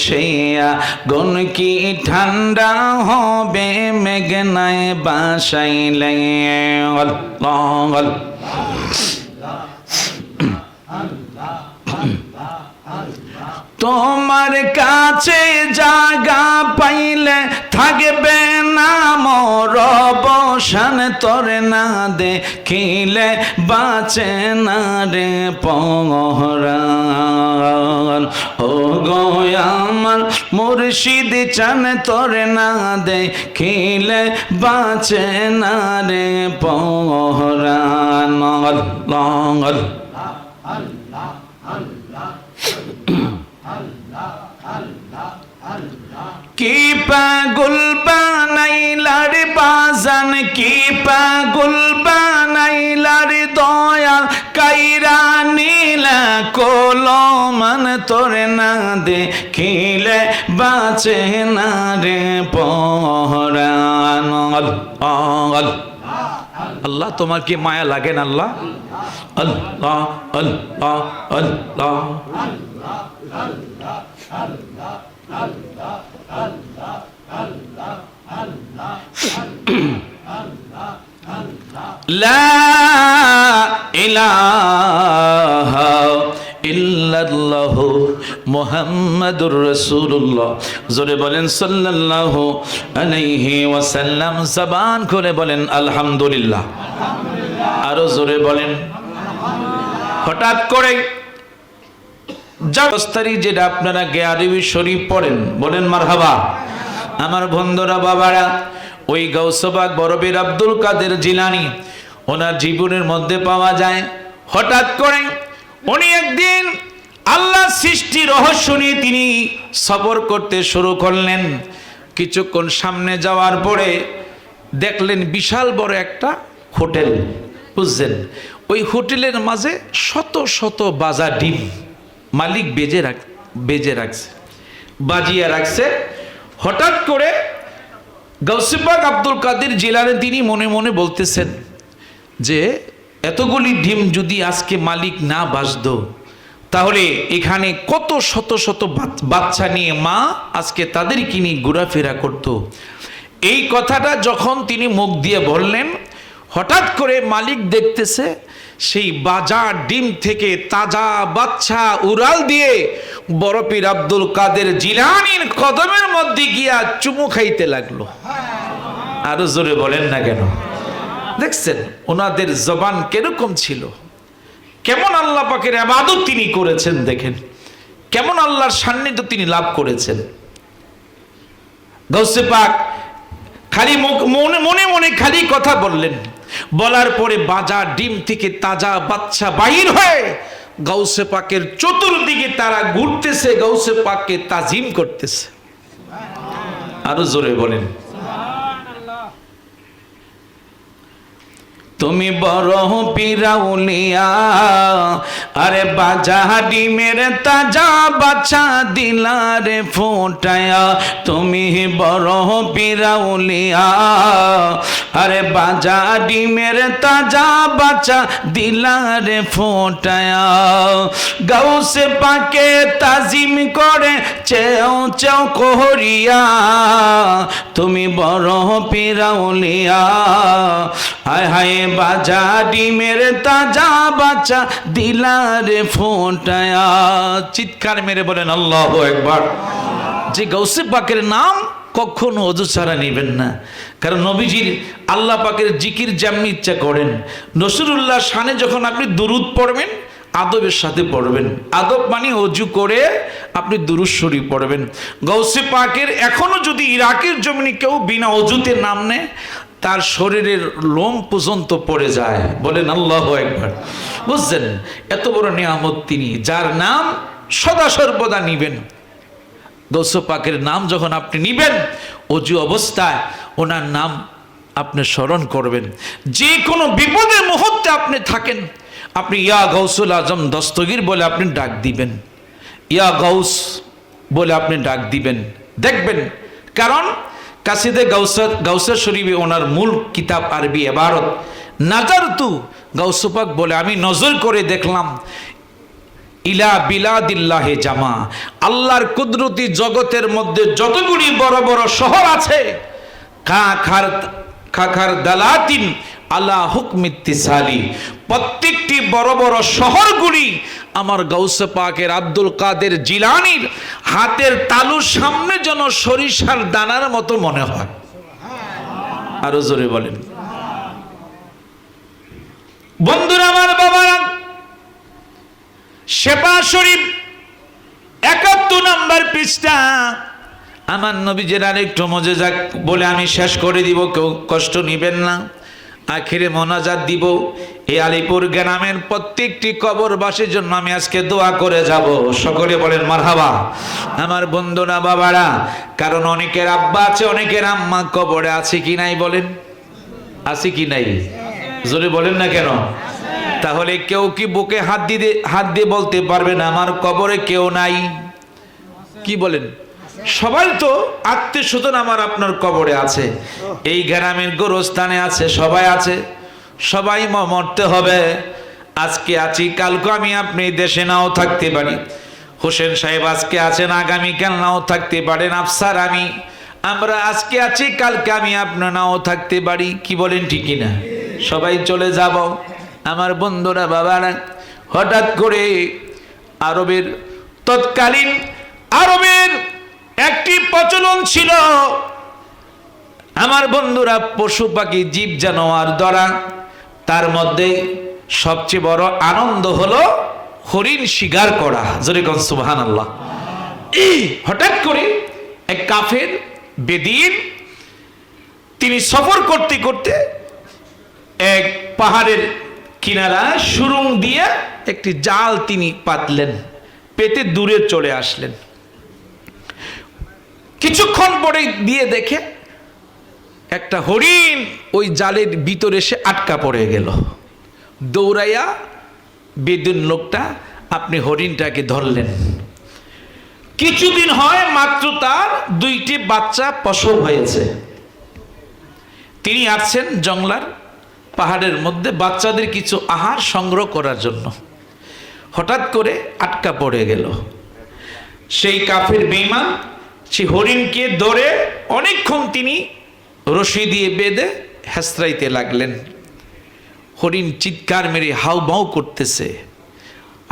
সেইয়া গুণ কি ঠান্ডা হবে মেঘনায় বাসাইলে। তোমার কাছে জায়গা পাইলে থাকবে না মোর অবসান, তোরে না দেখিলে বাঁচে না রে পরাণ। ও গো আমার মুর্শিদ চান, তোরে না দেখিলে বাঁচে না রে পরাণ। কি পাগল বানাইলার বাজান, কি পাগল বানাইলার দয়াল কাইরা নীলা কলমান, তোরে না দেখিলে বাঁচে না রে পরাণ। আল্লাহ তোমার কি মায়া লাগেন আল্লাহ? আল্লাহ আল্লাহ আল্লাহ লা ইলাহা ইল্লাল্লাহু মুহাম্মাদুর রাসূলুল্লাহ। জোরে বলেন সাল্লাল্লাহু আলাইহি ওয়াসাল্লাম। জবান খুলে বলেন আলহামদুলিল্লাহ। আরো জোরে বলেন। হঠাৎ করে জাস্তারি যেটা আপনারা আরবি শরীফ পড়েন, বলেন মারহাবা। আমার বন্ধুরা বাবারা, ওই গাউসবাগ বরবীর আব্দুল কাদের জিলানী ওনার জীবনের মধ্যে পাওয়া যায়। হঠাৎ করে উনি একদিন আল্লাহ সৃষ্টি রহস্য নিয়ে তিনি সফর করতে শুরু করলেন। কিছুক্ষণ সামনে যাওয়ার পরে দেখলেন বিশাল বড় একটা হোটেল, বুঝছেন? ওই হোটেলের মাঝে শত শত বাজা ডিম মালিক বেজে রাখছে, বাজিয়ে রাখছে। হঠাৎ করে গাউসে পাক আব্দুল কাদের জিলানী তিনি মনে মনে বলতেছেন যে এতগুলি ডিম যদি আজকে মালিক না বাজত, তাহলে এখানে কত শত শত বাচ্চা নিয়ে মা আজকে তাদেরকে নিয়ে ঘোরাফেরা করত। এই কথাটা যখন তিনি মুখ দিয়ে বললেন, হঠাৎ করে মালিক দেখতেছে সেই বাজার ডিম থেকে তাজা বাচ্চা উড়াল দিয়ে বরপীর আব্দুল কাদের জিলানীর কদমের মধ্যে গিয়া চুমু খাইতে লাগলো। আরো জোরে বলেন না কেন? দেখছেন ওনাদের জবান কিরকম ছিল, কেমন আল্লাহ পাকের ইবাদত তিনি করেছেন, দেখেন কেমন আল্লাহর সান্নিধ্য তিনি লাভ করেছেন। গাউসে পাক খালি মনে মনে খালি কথা বললেন। বলার পরে বাজা ডিম থেকে তাজা বাচ্চা বাহির হয়ে গাউসে পাকের চতুর্দিকে তারা ঘুরতেছে, গাউসে পাককে তাজিম করতেছে। আরো জোরে বলেন। তুমি বড় পিরাউলিয়া, আরে বাজা ডিমের তাজা বাচ্চা দিলারে ফোটায়া। তুমি বড় পিরাউলিয়া, আরে বাজা ডিমের তাজা বাচ্চা দিলারে ফোটায়া। গাউসে পাকে তাজিম করে চেও চেও করিয়া, তুমি বড় পিরাউলিয়া, হায় হায় বাজা ডিমের তাজা বাচ্চা দিলারে ফোটায়া। চিৎকার মেরে বলেন আল্লাহু আকবার। যে গাউসে পাকের নাম কখনো ওযু ছাড়া নেবেন না, কারণ নবীজির আল্লাহ পাকের জিকির যেমনি ইচ্ছা করেন, নসরুল্লাহ শানে যখন আপনি দুরুদ পড়বেন আদবের সাথে পড়বেন। আদব মানে ওযু করে আপনি দুরূদ শরীফ পড়বেন। গাউসে পাকের এখনো যদি ইরাকের জমিনে কেউ বিনা ওযুতে নাম নেয়, তার শরীরের লোম পর্যন্ত পড়ে যায়। বলেন আল্লাহু আকবার। বুঝছেন? এত বড় নিয়ামত তিনি, যার নাম সদা সর্বদা নিবেন। গাউসে পাকের নাম যখন আপনি নিবেন, ওযু অবস্থায় ওনার নাম আপনি স্মরণ করবেন। যে কোনো বিপদের মুহূর্তে আপনি থাকেন, আপনি ইয়া গাউসুল আজম দস্তগীর বলে আপনি ডাক দিবেন, ইয়া গাউস বলে আপনি ডাক দিবেন, দেখবেন। কারণ কাসিদে গাউসে শরীফে ওনার মূল কিতাব আরবি ইবারত নাজারতু গাউসে পাক বলে, আমি নজর করে দেখলাম ইলা বিলাদিল্লাহে জামা, আল্লাহর কুদরতি জগতের মধ্যে যতগুলি বড় বড় শহর আছে, খাখার দালাতিন আলা হুকমিত্তিসালি, প্রত্যেকটি বড় বড় শহরগুলি আমার গাউসে পাকের আব্দুল কাদের জিলানীর হাতের তালুর সামনে যেন সরিষার দানার মতো মনে হয়। আরো জোরে বলেন। বন্ধুরা আমার, বাবারা, শেফা শরীফ 71 নম্বর পৃষ্ঠা। আমার নবীজির আরেকটু মজেজা বলে আমি শেষ করে দিব, কেউ কষ্ট নিবেন না। আখিরে মোনাজাত দিব। এই আলিপুর গ্রামের প্রত্যেকটি কবরবাসীর জন্য আমি আজকে দোয়া করে যাব। সকলে বলেন মারহাবা। আমার বন্ধুরা, বাবারা, কারণ অনেকের আব্বা আছে, অনেকের আম্মা কবরে আছে কি নাই বলেন? আছে কি নাই? জোরে বলেন না কেন? তাহলে কেউ কি বুকে হাত দিয়ে বলতে পারবে না আমার কবরে কেউ নাই? কি বলেন? সবাই তো আত্মীয় স্বজন আমার আপনার কবরে আছে, এই গ্রামের গোরস্থানে আছে, সবাই আছে। সবাই মরতে হবে। আজকে আছি, কালকে আমি আপনি দেশে নাও থাকতে পারি। হোসেন সাহেব আজকে আছেন, আগামীকাল নাও থাকতে পারেন। আফসার আমরা আজকে আছি, কালকে আমি আপনার নাও থাকতে পারি। কি বলেন? ঠিক কিনা? সবাই চলে যাব। আমার বন্ধুরা, বাবারা, হঠাৎ করে তৎকালীন আরবের একটি প্রচলন ছিল, আমার বন্ধুরা, পশু পাখি জীব জানোয়ার ধরা, তার মধ্যে সবচেয়ে বড় আনন্দ হলো হরিণ শিকার করা। জোরে কোন সুবহানাল্লাহ। হঠাৎ করে এক কাফের বেদিন, তিনি সফর করতে করতে এক পাহাড়ের কিনারা সুরুং দিয়ে একটি জাল তিনি পাতলেন, পেতে দূরে চলে আসলেন। কিছুক্ষণ পরে দিয়ে দেখে একটা হরিণ ওই জালের ভিতরে এসে আটকা পড়ে গেল। দৌড়াইয়া বেদুন লোকটা আপনি হরিণটাকে ধরলেন। কিছুদিন হয় মাত্র তার 2টি বাচ্চা প্রসব হয়েছে। তিনি আসছেন জংলার পাহাড়ের মধ্যে বাচ্চাদের কিছু আহার সংগ্রহ করার জন্য। হঠাৎ করে আটকা পড়ে গেল। সেই কাফের বেঈমান সেই হরিণকে ধরে অনেকক্ষণ তিনি রশি দিয়ে বেঁধে হেঁচড়াইতে লাগলেন। হরিণ চিৎকার মেরে হাউমাউ করতেছে,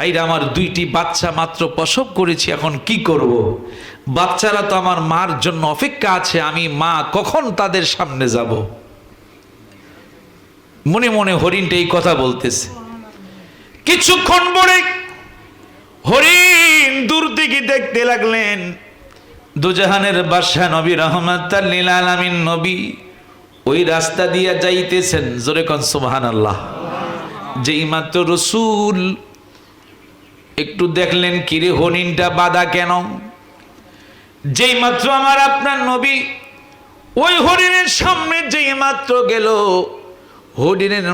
আইরা আমার 2টি বাচ্চা মাত্র প্রসব করেছি, এখন কি করব? বাচ্চারা তো আমার মার জন্য অপেক্ষা আছে, আমি মা কখন তাদের সামনে যাব? মনে মনে হরিণটা এই কথা বলতেছে। কিছুক্ষণ পরে হরিণ দূর থেকে দেখতে লাগলেন দুজাহানের বাদশা নবী রহমাতুল লিল আলামিন নবী ওই রাস্তা দিয়া যাইতেছেন, জোরে কোন সুবহানাল্লাহ। যেই মাত্র রসুল একটু দেখলেন কিরে হরিণটা বাঁধা কেন, যেই মাত্র আমার আপনার নবী ওই হরিণের সামনে যেই মাত্র গেল, হরিণের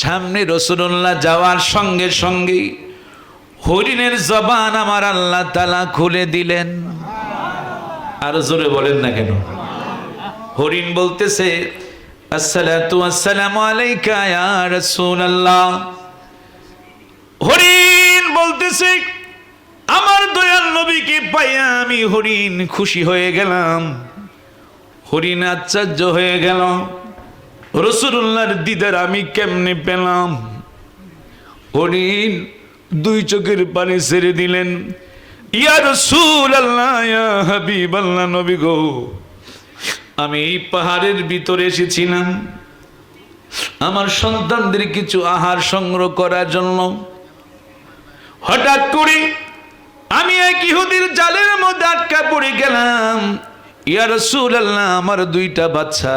সামনে রাসূলুল্লাহ যাওয়ার সঙ্গে সঙ্গে হরিণের জবান আমার আল্লাহ তাআলা খুলে দিলেন। আর জোরে বলেন না কেন? হরিণ বলতেছে আসসালাতু ওয়াসসালামু আলাইকা ইয়া রাসূলুল্লাহ। হরিণ বলতেছে আমার দয়াল নবীকে পাইয়া আমি হরিণ খুশি হয়ে গেলাম, হরিণ আশ্চর্য হয়ে গেল, রাসূলুল্লাহর দিদার আমি কেমনে পেলাম। হরিণ দুই চোখের পানি ছেড়ে দিলেন, ইয়া রাসূলুল্লাহ ইয়া হাবিবাল্লাহ, নবী গো আমি এই পাহাড়ের ভিতরে এসেছিলাম আমার সন্তানদের কিছু আহার সংগ্রহ করার জন্য। হঠাৎ করে আমি এক ইহুদির জালের মধ্যে আটকা পড়ে গেলাম। ইয়া রাসূলুল্লাহ আমার দুইটা বাচ্চা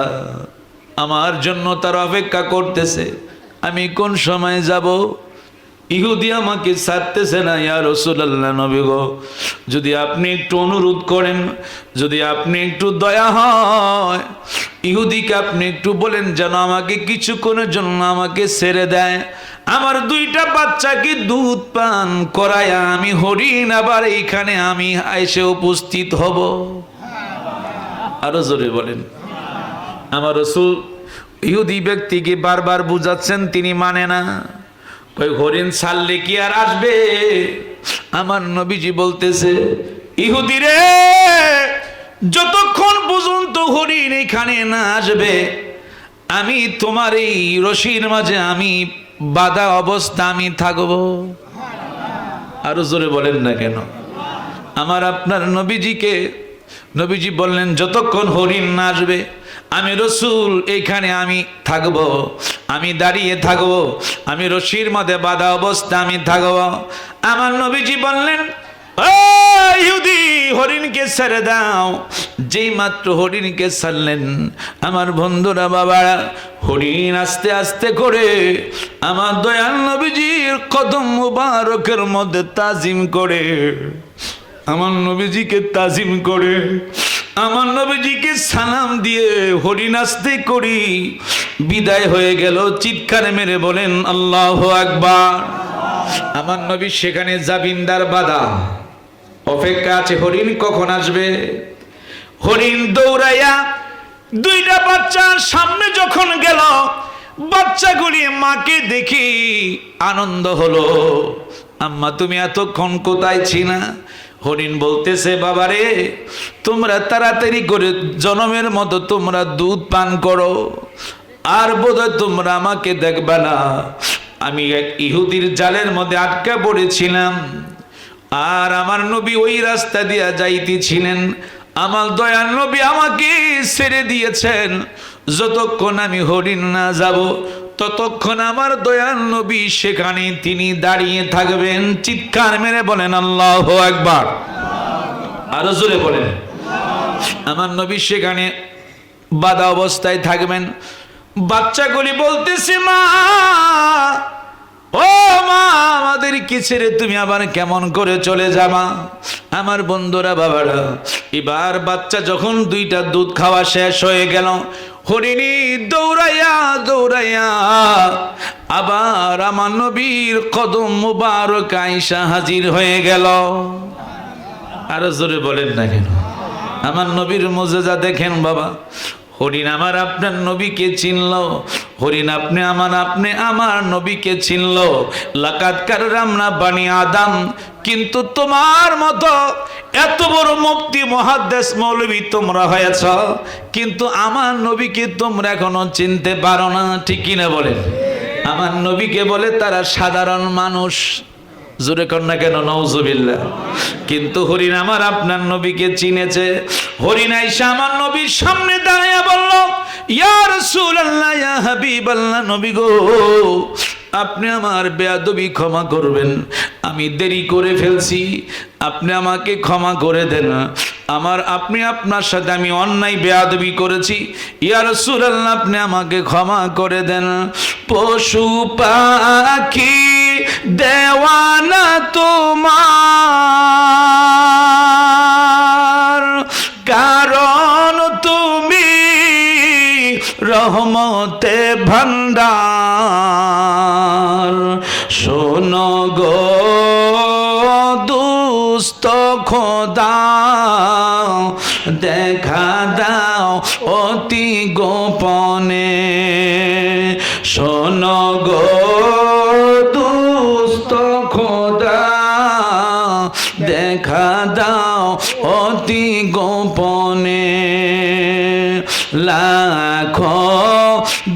আমার জন্য তার অপেক্ষা করতেছে, আমি কোন সময় যাব? ইহুদি আমাকে ছাড়তেছে না। ইয়া রাসূলুল্লাহ, নবী গো যদি আপনি একটু অনুরোধ করেন, যদি আপনি একটু দয়া হয়, ইহুদিকে আপনি একটু বলেন যেন আমাকে কিছুক্ষণের জন্য আমাকে ছেড়ে দেয়, আমার দুইটা বাচ্চাকে দুধ পান করায়া আমি হরিণ আবার এইখানে আমি এসে উপস্থিত হব। আরো জোরে বলেন। আমার রাসূল ইহুদি ব্যক্তিকে বারবার বুঝাচ্ছেন, তিনি মানে না। ওই হরিণ ছাড়লে কি আর আসবে? আমার নবীজি বলতেছে ইহুদি রে, যতক্ষণ পর্যন্ত হরিণ এখানে না আসবে আমি তোমার এই রশির মাঝে আমি বাধা অবস্থা আমি থাকবো। আরো জোরে বলেন না কেন? আমার আপনার নবীজি বললেন যতক্ষণ হরিণ না আসবে আমি রাসূল এইখানে আমি থাকব, আমি দাঁড়িয়ে থাকব, আমি রশির মধ্যে বাঁধা অবস্থা আমি থাকব। আমার নবীজি বললেন ইহুদি হরিণকে ছেড়ে দাও। যেই মাত্র হরিণকে ছাড়লেন আমার বন্ধুরা বাবারা, হরিণ আস্তে আস্তে করে আমার দয়াল নবীজির কদম মুবারকের মধ্যে তাজিম করে, আমার নবীজিকে তাজিম করে, আমার নবীজিকে সালাম দিয়ে হরিণ আস্তে করি বিদায় হয়ে গেল। চিৎকার মেরে বলেন আল্লাহু আকবার। আমার নবী সেখানে জাবিন্দার বাধা অপেক্ষা আছে, হরিণ কখন আসবে। হরিণ দৌড়াইয়া দুইটা বাচ্চার সামনে যখন গেল, বাচ্চাগুলি মাকে দেখি আনন্দ হলো। আম্মা তুমি এতক্ষণ কোথায় ছিলা? হরিণ বলতেছে বাবারে তোমরা তাড়াতাড়ি করে জনমের মতো তোমরা দুধ পান করো, আর বোধহয় তোমরা আমাকে দেখবে না। আমি এক ইহুদির জালের মধ্যে আটকা পড়েছিলাম, আর আমার নবী ওই রাস্তা দিয়া যাইতেছিলেন। আমার দয়াল নবী আমাকে ছেড়ে দিয়েছেন, যতক্ষণ আমি হরিণ না যাব ততক্ষণ আমার দয়াল নবী সেখানে তিনি দাঁড়িয়ে থাকবেন। চিৎকার মেরে বলেন আল্লাহু আকবার। আরো জোরে বলেন। আমার নবী সেখানে বাধা অবস্থায় থাকবেন। বাচ্চাগুলি বলতেছে মা, ও মা আমাদের কি ছেড়ে তুমি আবার কেমন করে চলে যাবা? আমার বন্ধুরা বাবারা, এবার বাচ্চা যখন দুইটা দুধ খাওয়া শেষ হয়ে গেল, হরিণী দৌড়াইয়া দৌড়াইয়া আবার আমার নবীর কদম মুবারক আয়েশা হাজির হয়ে গেল। আরো জোরে বলেন না কেন? আমার নবীর মুজিজা দেখেন বাবা। হরিণ আমার আপনার নবীকে চিনল, হরিণ আপনি আমার নবীকে চিনল। লাকাদ কাররামনা বানি আদম। কিন্তু তোমার মতো এত বড় মুফতি মুহাদ্দিস মৌলবী তোমরা হয়েছ, কিন্তু আমার নবীকে তোমরা এখনো চিনতে পারো না। ঠিক কিনা বলেন? আমার নবীকে বলে তারা সাধারণ মানুষ। জোরে কর না কেন? নাউজুবিল্লাহ। কিন্তু হরিণ আমার আপনার নবীকে চিনেছে। হরিণ আয়েশা আমার নবীর সামনে দাঁড়িয়ে বলল, ইয়া রাসূলুল্লাহ ইয়া হাবিবাল্লাহ, নবী গো আপনি আমার বেয়াদবি ক্ষমা করবেন, আমি দেরি করে ফেলছি, আপনি আমাকে ক্ষমা করে দেন। আপনি আপনার সাথে আমি অন্যায় বেয়াদবি করেছি, ইয়া রাসূলুল্লাহ আপনি আমাকে ক্ষমা করে দেন। পশু পাখি দেওয়ানা তোমার, কারণ তুমি রহমতে ভান্ডার। শোনো গো দুস্থ খোদা, দেখা দাও অতি গোপনে। শোনো গো দুস্থ খোদা, দেখা দাও অতি গোপনে। লাখো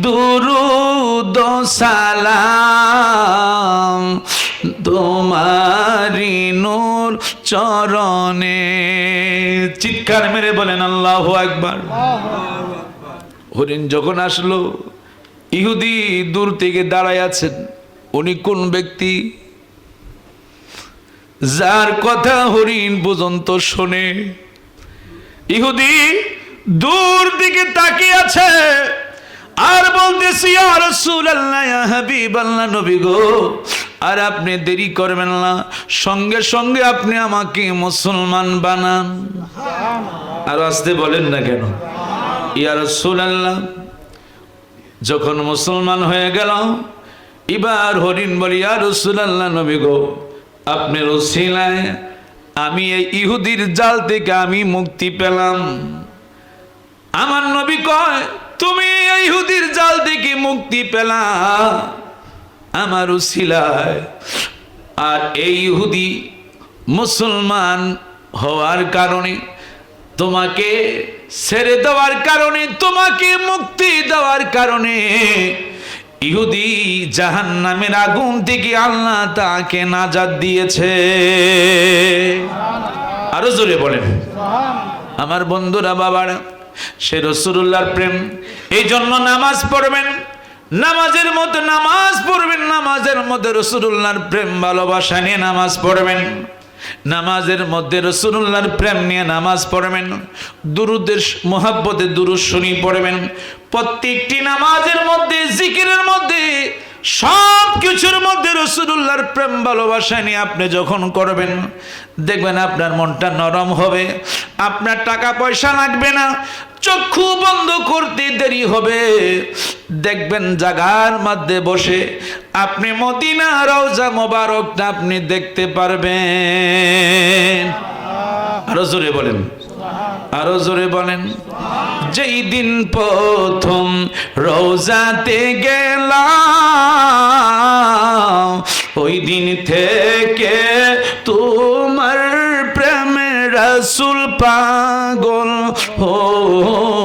দুরুদ সালাম তোমারি নূর চরণে। চিৎকার মেরে বলেন আল্লাহু আকবার। হরিণ যখন আসলো, ইহুদি দূর থেকে দাঁড়ায় আছেন। উনি কোন ব্যক্তি? যার কথা হরিণ পর্যন্ত শোনে। ইহুদি দূর দিকে তাকিয়ে আছে আর বলতেছি, ইয়া রাসূলুল্লাহ, ইয়া হাবিবাল্লাহ, নবী গো, আর আপনি দেরি করবেন না, সঙ্গে সঙ্গে আপনি আমাকে মুসলমান বানান। আর আসতে বলেন না কেন? ইয়া রাসূলুল্লাহ যখন মুসলমান হয়ে গেল, এবার হরিণ বলি, ইয়া রাসূলুল্লাহ, নবী গো, আপনার ওসিলায় আমি এই ইহুদির জাল থেকে আমি মুক্তি পেলাম। আমার নবী কয়, তুমি এই ইহুদির জাল থেকে মুক্তি পেলা আমার উসিলায়। আর এই ইহুদি মুসলমান হওয়ার কারণে, তোমাকে ছেড়ে দেওয়ার কারণে, তোমাকে মুক্তি দেওয়ার কারণে ইহুদি জাহান্নামের আগুন থেকে আল্লাহ তাকে নাজাত দিয়েছে। আরো জোরে বলেন। আমার বন্ধুরা, বাবারা, সে রাসূলুল্লাহর প্রেম, এই জন্য নামাজ পড়বেন, নামাজের মধ্যে নামাজ পড়বেন, নামাজের মধ্যে রাসূলুল্লাহর প্রেম ভালোবাসা নিয়ে নামাজ পড়বেন, নামাজের মধ্যে রাসূলুল্লাহর প্রেম নিয়ে নামাজ পড়বেন, দুরূদের মুহাব্বতে দুরূদ শরীফ পড়বেন। প্রত্যেকটি নামাজের মধ্যে, জিকিরের মধ্যে, সব কিছুর মধ্যে রাসূলুল্লাহর প্রেম ভালোবাসা নিয়ে আপনি যখন করবেন, দেখবেন আপনার মনটা নরম হবে, আপনার টাকা পয়সা লাগবে না, চক্ষু বন্ধ করতে দেরি হবে, দেখবেন জাগার মধ্যে বসে আপনি মদিনা রওজা মোবারকটা আপনি দেখতে পারবেন। আরো জোরে বলেন, আরো জোরে বলেন। যেই দিন প্রথম রওজাতে গেলাম, ওই দিন থেকে তোমার প্রেমে রাসূল পাগল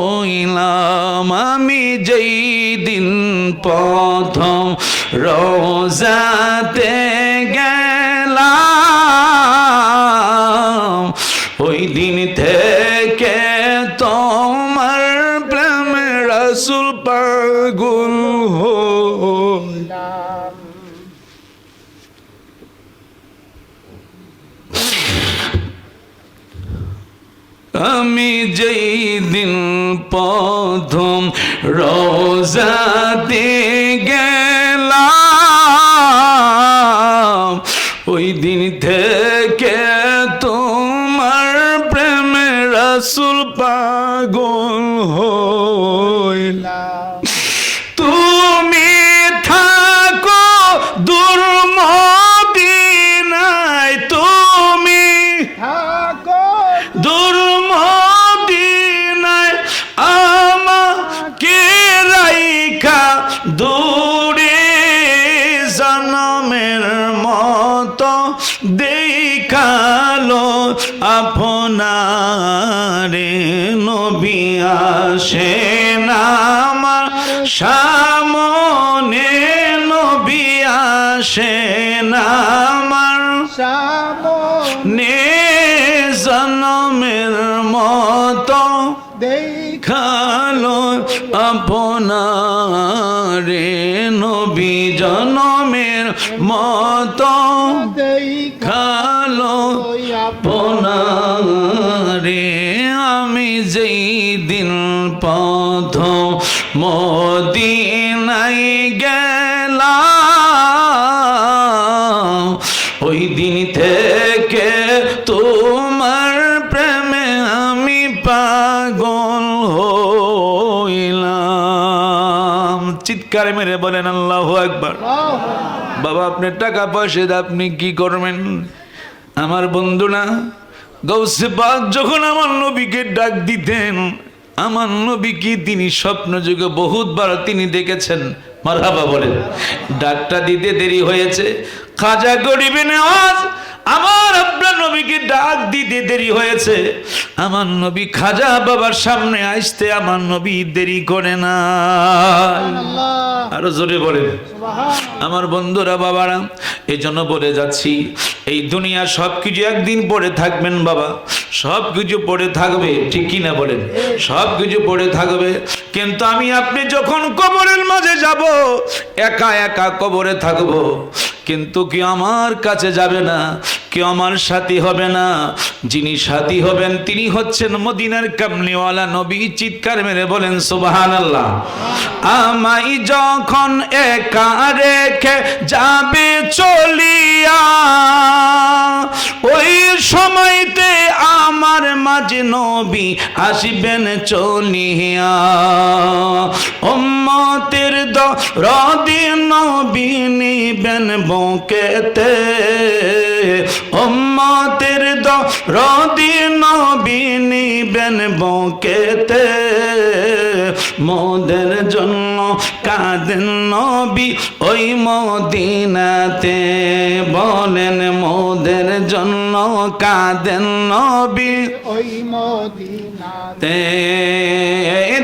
হইলাম। আমি যেই দিন প্রথম রওজাতে গেলাম, ওই দিন থেকে তোমার প্রেমে রাসূল পাগল হইলাম। আমি যেই দিন প্রথম রওজাতে গেলাম, ওই দিন থেকে তোমার প্রেমে রাসূল পাগল হইলাম। তুমি থাকো দূর মদিনায়, তুমি থাকো দূর মদিনায়, আমাকে রাইখা দূরে জনমের মতো দেখালো আপনারে। নবী আসেন আমার সামনে, নবী আসেন আমার সামনে, জনমের মতো দেখালো আপনারে। নবী জনমের মতো দেখালো আপনারে। যেই দিন প্রথম মদিনায় গেলাম, ওই দিন থেকে তোমার প্রেমে আমি পাগল হইলাম। চিৎকার মেরে বলেন আল্লাহু আকবার। বাবা, আপনার টাকা পয়সা দিয়ে আপনি কি করবেন? আমার বন্ধুরা, গৌসে পাক যখন আমার নবীকে ডাক দিতেন, আমার নবীকে তিনি স্বপ্ন যুগে বহুতবার তিনি দেখেছেন। মারহাবা বলেন। ডাকটা দিতে দেরি হয়েছে, খাজা গরিবে নেওয়াজ আমার আপনার নবীকে ডাক দিতে দেরি হয়েছে। আমার নবী খাজা বাবার সামনে আসতে আমার নবী দেরি করে না। আরো জোরে বলেন। আমার বন্ধুরা, বাবারা, এই জন্য বলে যাচ্ছি, এই দুনিয়া সবকিছু একদিন পড়ে থাকবেন বাবা, সবকিছু পড়ে থাকবে, ঠিক কি না বলেন? সবকিছু পড়ে থাকবে, কিন্তু আমি আপনি যখন কবরের মাঝে যাব, একা একা কবরে থাকবো, কিন্তু কেউ আমার কাছে যাবে না, কেউ আমার সাথী হবে না। যিনি সাথী হবেন তিনি হচ্ছেন মদিনার কামলিওয়ালা নবী। চিৎকার মেরে বলেন সুবহানাল্লাহ। আমায় যখন একা রেখে যাবে চলিয়া, ওই সময়তে আমার মাঝে নবী আসবেন চলিয়া। উম্মতের দরদি নবী নিবেন বুকেতে, উম্মতের দরদি নবী নিবেন বুকেতে। মোদের জন্য কাঁদেন নবী ওই মদিনাতে, বলেন মোদের জন্য কাঁদেন নবী ওই মদিনাতে।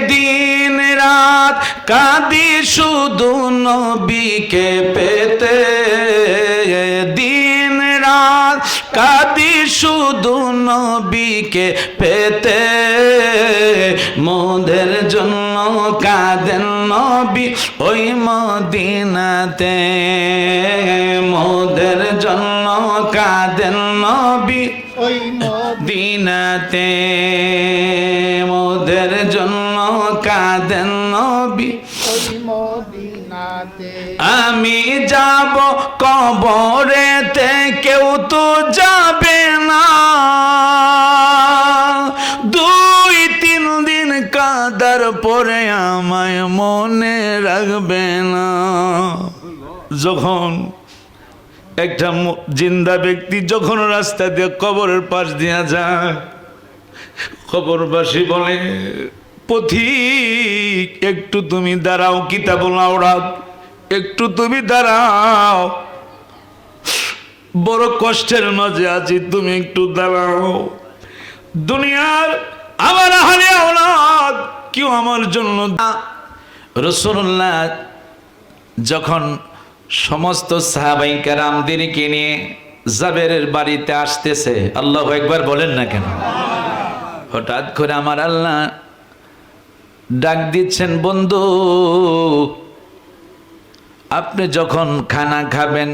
দিন রাত কাঁদি শুধু নবীকে পেতে, দিন রাত কাঁদি শুধু নবীকে পেতে। মোদের জন্য কাঁদেন নবী ওই মদিনাতে, মোদের জন্য কাঁদেন নবী ওই মদিনাতে, মোদের জন্য কাঁদেন নবী ওই মদিনাতে। আমি যাব কবরেতে, কেউ তো যাবে না, 2-3 দিন কাঁদার পরে আমায় মনে রাখবে না। যখন একটা জিন্দা ব্যক্তি যখন রাস্তা দিয়ে কবরের পাশ দিয়া যায়, কবরবাসী বলে, পথিক একটু তুমি দাঁড়াও, কিতাবুল আওরাত একটু তুমি দাঁড়াও, বড় কষ্টের মাঝে আছি, তুমি একটু দাঁড়াও। দুনিয়ার আমার আহলে আওলাদ কেউ আমার জন্য। রাসূলুল্লাহ যখন সমস্ত সাহাবায়ে কেরামদেরকে নিয়ে জাবেরের বাড়িতে আসতেছে, আল্লাহু আকবার বলেন না কেন? হঠাৎ করে আমার আল্লাহ ডাক দিচ্ছেন, বন্ধু আপনি যখন খানা খাবেন,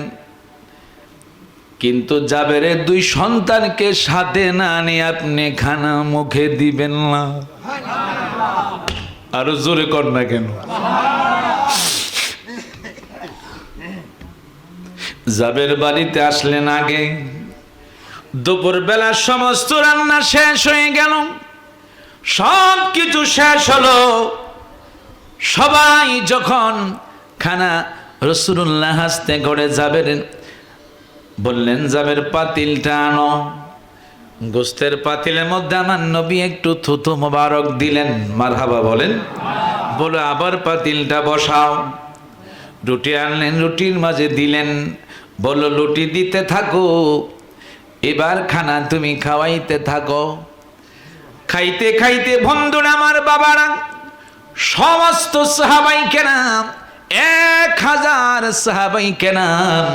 কিন্তু জাবেরের 2 সন্তানকে সাথে না নিয়ে আপনি খানা মুখে দিবেন না। আরো জোরে কর না কেন? জাবের বাড়িতে আসলেন আগে, দুপুর বেলা সমস্ত রান্না শেষ হয়ে গেল, সব কিছু শেষ হলো। সবাই যখন খানা রাসূলুল্লাহ হাসতে করে জাবের বললেন, জাবের পাতিলটা আনো। গোস্তের পাতিলের মধ্যে আমার নবী একটু থুতু মোবারক দিলেন, মারহাবা বলেন। বলে আবার পাতিলটা বসাও। রুটি আনলেন, রুটির মাঝে দিলেন, বলল রুটি দিতে থাকো, এবার খানা তুমি খাওয়াইতে থাকো। খাইতে খাইতে বন্ধুরা আমার বাবারা, সমস্ত সাহাবায়ে কেরাম 1000 সাহাবায়ে কেরাম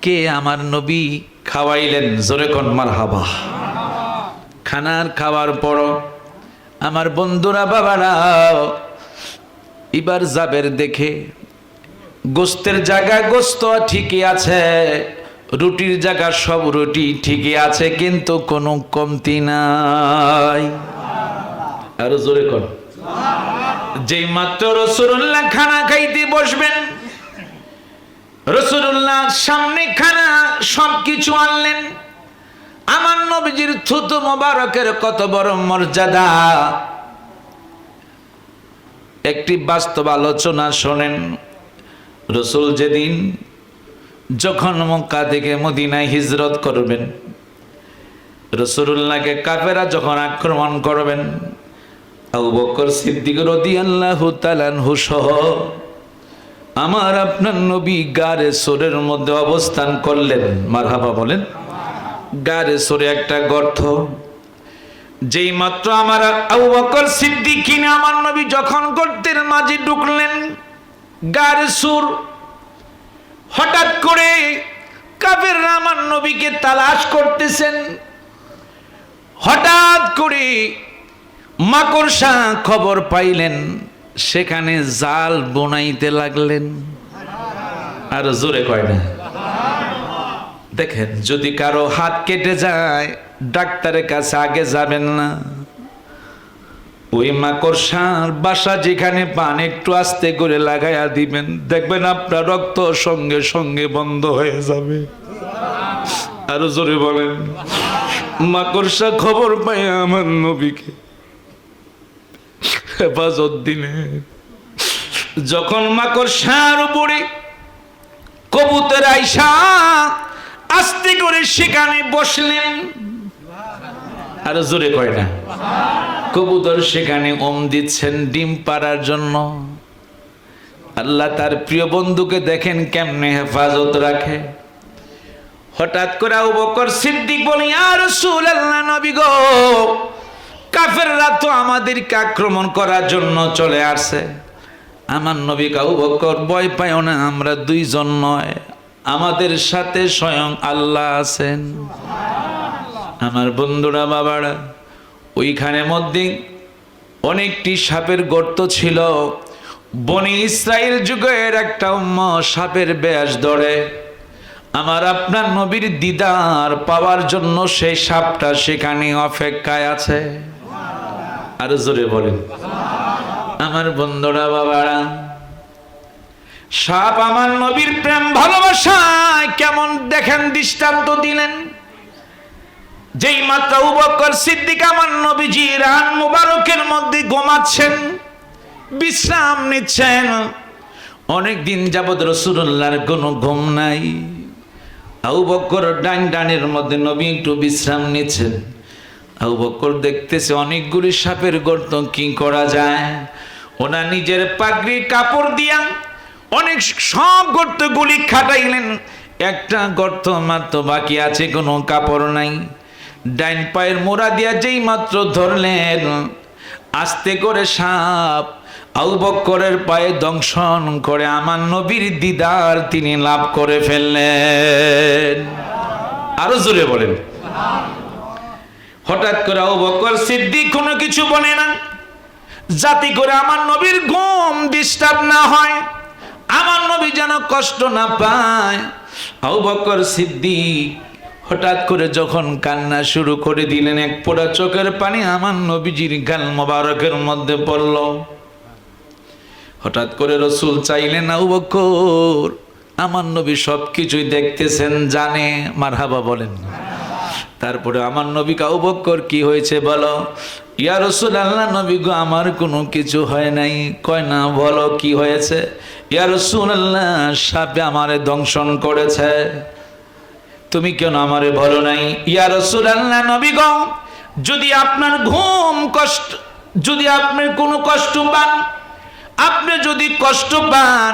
কে আমার নবী খাওয়াইলেন। জোরে কোন মারহাবা। খানার খাওয়ার পর আমার বন্ধুরা বাবারা, এবার জাবের দেখে গোস্তের জায়গায় গোস্ত ঠিকই আছে, রুটির জায়গা সব রুটি ঠিকই আছে, কিন্তু কোনো কমতি নাই। আর জোরে কর। যেই মাত্র রাসূলুল্লাহ খানা খাইতে বসবেন, রাসূলুল্লাহ সামনে খানা সবকিছু আনলেন। আমার নবীজির থুতু মোবারকের কত বড় মর্যাদা, একটি বাস্তব আলোচনা শোনেন। রাসূল যেদিন যখন মক্কা থেকে মদিনায় হিজরত করবেন, রাসূলুল্লাহকে কাফেররা যখন আক্রমণ করবেন, আবু বকর সিদ্দিক রাদিয়াল্লাহু তাআলা আনহু সহ আমার আপনার নবী গারে সোরের মধ্যে অবস্থান করলেন। মারহাবা বলেন। গারে সোরে একটা গর্ত, যেই মাত্র আমার আবু বকর সিদ্দিক কিনে আমার নবী যখন গর্তের মাঝে ঢুকলেন, গারে সুর, হঠাৎ করে কাফেররা আমার নবীকে তালাশ করতেছেন। হঠাৎ করে মাকড়সা খবর পাইলেন, সেখানে জাল বোনাইতে লাগলেন। আর জোরে কয় না। দেখেন, যদি কারো হাত কেটে যায় ডাক্তারের কাছে আগে যাবেন না, ওই মাকড়সার বাসা যেখানে পান একটু আস্তে করে লাগাইয়া দিবেন, দেখবেন আপনার রক্ত সঙ্গে সঙ্গে বন্ধ হয়ে যাবে। আরো জোরে বলেন। মাকড়সা খবর পাই আমার নবীকে হেফাজত দিলেন। যখন মাকড়সার উপরে কবুতর আইসা আস্তে করে সেখানে বসলেন। আর জোরে কয় না। কবুতর সেখানে দিচ্ছেন ডিম পাড়ার জন্য। আল্লাহ তার প্রিয় বন্ধুকে দেখেন কেমনে হেফাজত রাখে। হঠাৎ করে আবু বকর সিদ্দিক বলে, ইয়া রাসূলুল্লাহ, নবী গো, কাফেররা তো আমাদেরকে আক্রমণ করার জন্য চলে আসছে। আমার নবী আবু বকর, ভয় পাইও না, আমরা দুইজন নয়, আমাদের সাথে স্বয়ং আল্লাহ আছেন। আমার বন্ধুরা, বাবারা, ওইখানে মধ্যে অনেকটি সাপের গর্ত ছিল। বনি ইসরাইল যুগের একটা উম্মত সাপের বেশ ধরে। আমার আপনার নবীর দিদার পাওয়ার জন্য সেই সাপটা সেখানে অপেক্ষায় আছে। আর জোরে বলেন। আমার বন্ধুরা, বাবারা, সাপ আমার নবীর প্রেম ভালোবাসায় কেমন দেখেন দৃষ্টান্ত দিলেন। যেই মাত্র আবু বকর সিদ্দিক আমার নবীজি রান মুবারকের মধ্যে ঘুমাচ্ছেন, বিশ্রাম নিচ্ছেন। অনেক দিন যাবৎ রাসূলুল্লাহর কোনো ঘুম নাই। আবু বকর ডানের মধ্যে নবী একটু বিশ্রাম নিচ্ছেন। আবু বকর দেখতেছে অনেকগুলি সাপের গর্ত, কি করা যায়। ওনার নিজের পাগড়ি কাপড় দিয়া অনেক সব গর্তগুলি খাটাইলেন। একটা গর্ত মাত্র বাকি আছে, কোনো কাপড় নাই। ডাইন পায়ের মোড়া দিয়া যেই মাত্র ধরলেন, আস্তে করে সাপ আবু বকরের পায়ে দংশন করে আমার নবীর দিদার তিনি লাভ করে ফেললেন। আরো জোরে বলেন। হঠাৎ করে আবু বকর সিদ্দিক কোনো কিছু বলে না, যাতে করে আমার নবীর ঘুম ডিস্টার্ব না হয়, আমার নবী যেন কষ্ট না পায়। আবু বকর সিদ্দিক হঠাৎ করে যখন কান্না শুরু করে দিলেন, এক ফোঁটা চোখের পানি আমার নবীজির গাল মোবারকের মধ্যে পড়ল। হঠাৎ করে রাসূল চাইলেন, আবু বকর, আমার নবী সবকিছুই দেখতেছেন, জানে। মারহাবা বলেন। তারপরে আমার নবী, আবু বকর কি হয়েছে বলো। ইয়া রাসূলুল্লাহ, নবী গো, আমার কোনো কিছু হয় নাই। কয় না, বলো কি হয়েছে। ইয়া রাসূলুল্লাহ, সাপে আমারে দংশন করেছে, তুমি কেন আমারে বলো নাই। ইয়া রাসূলুল্লাহ, নবী গো, যদি আপনার ঘুম কষ্ট, যদি আপনি কোনো কষ্ট পান, আপনি যদি কষ্ট পান,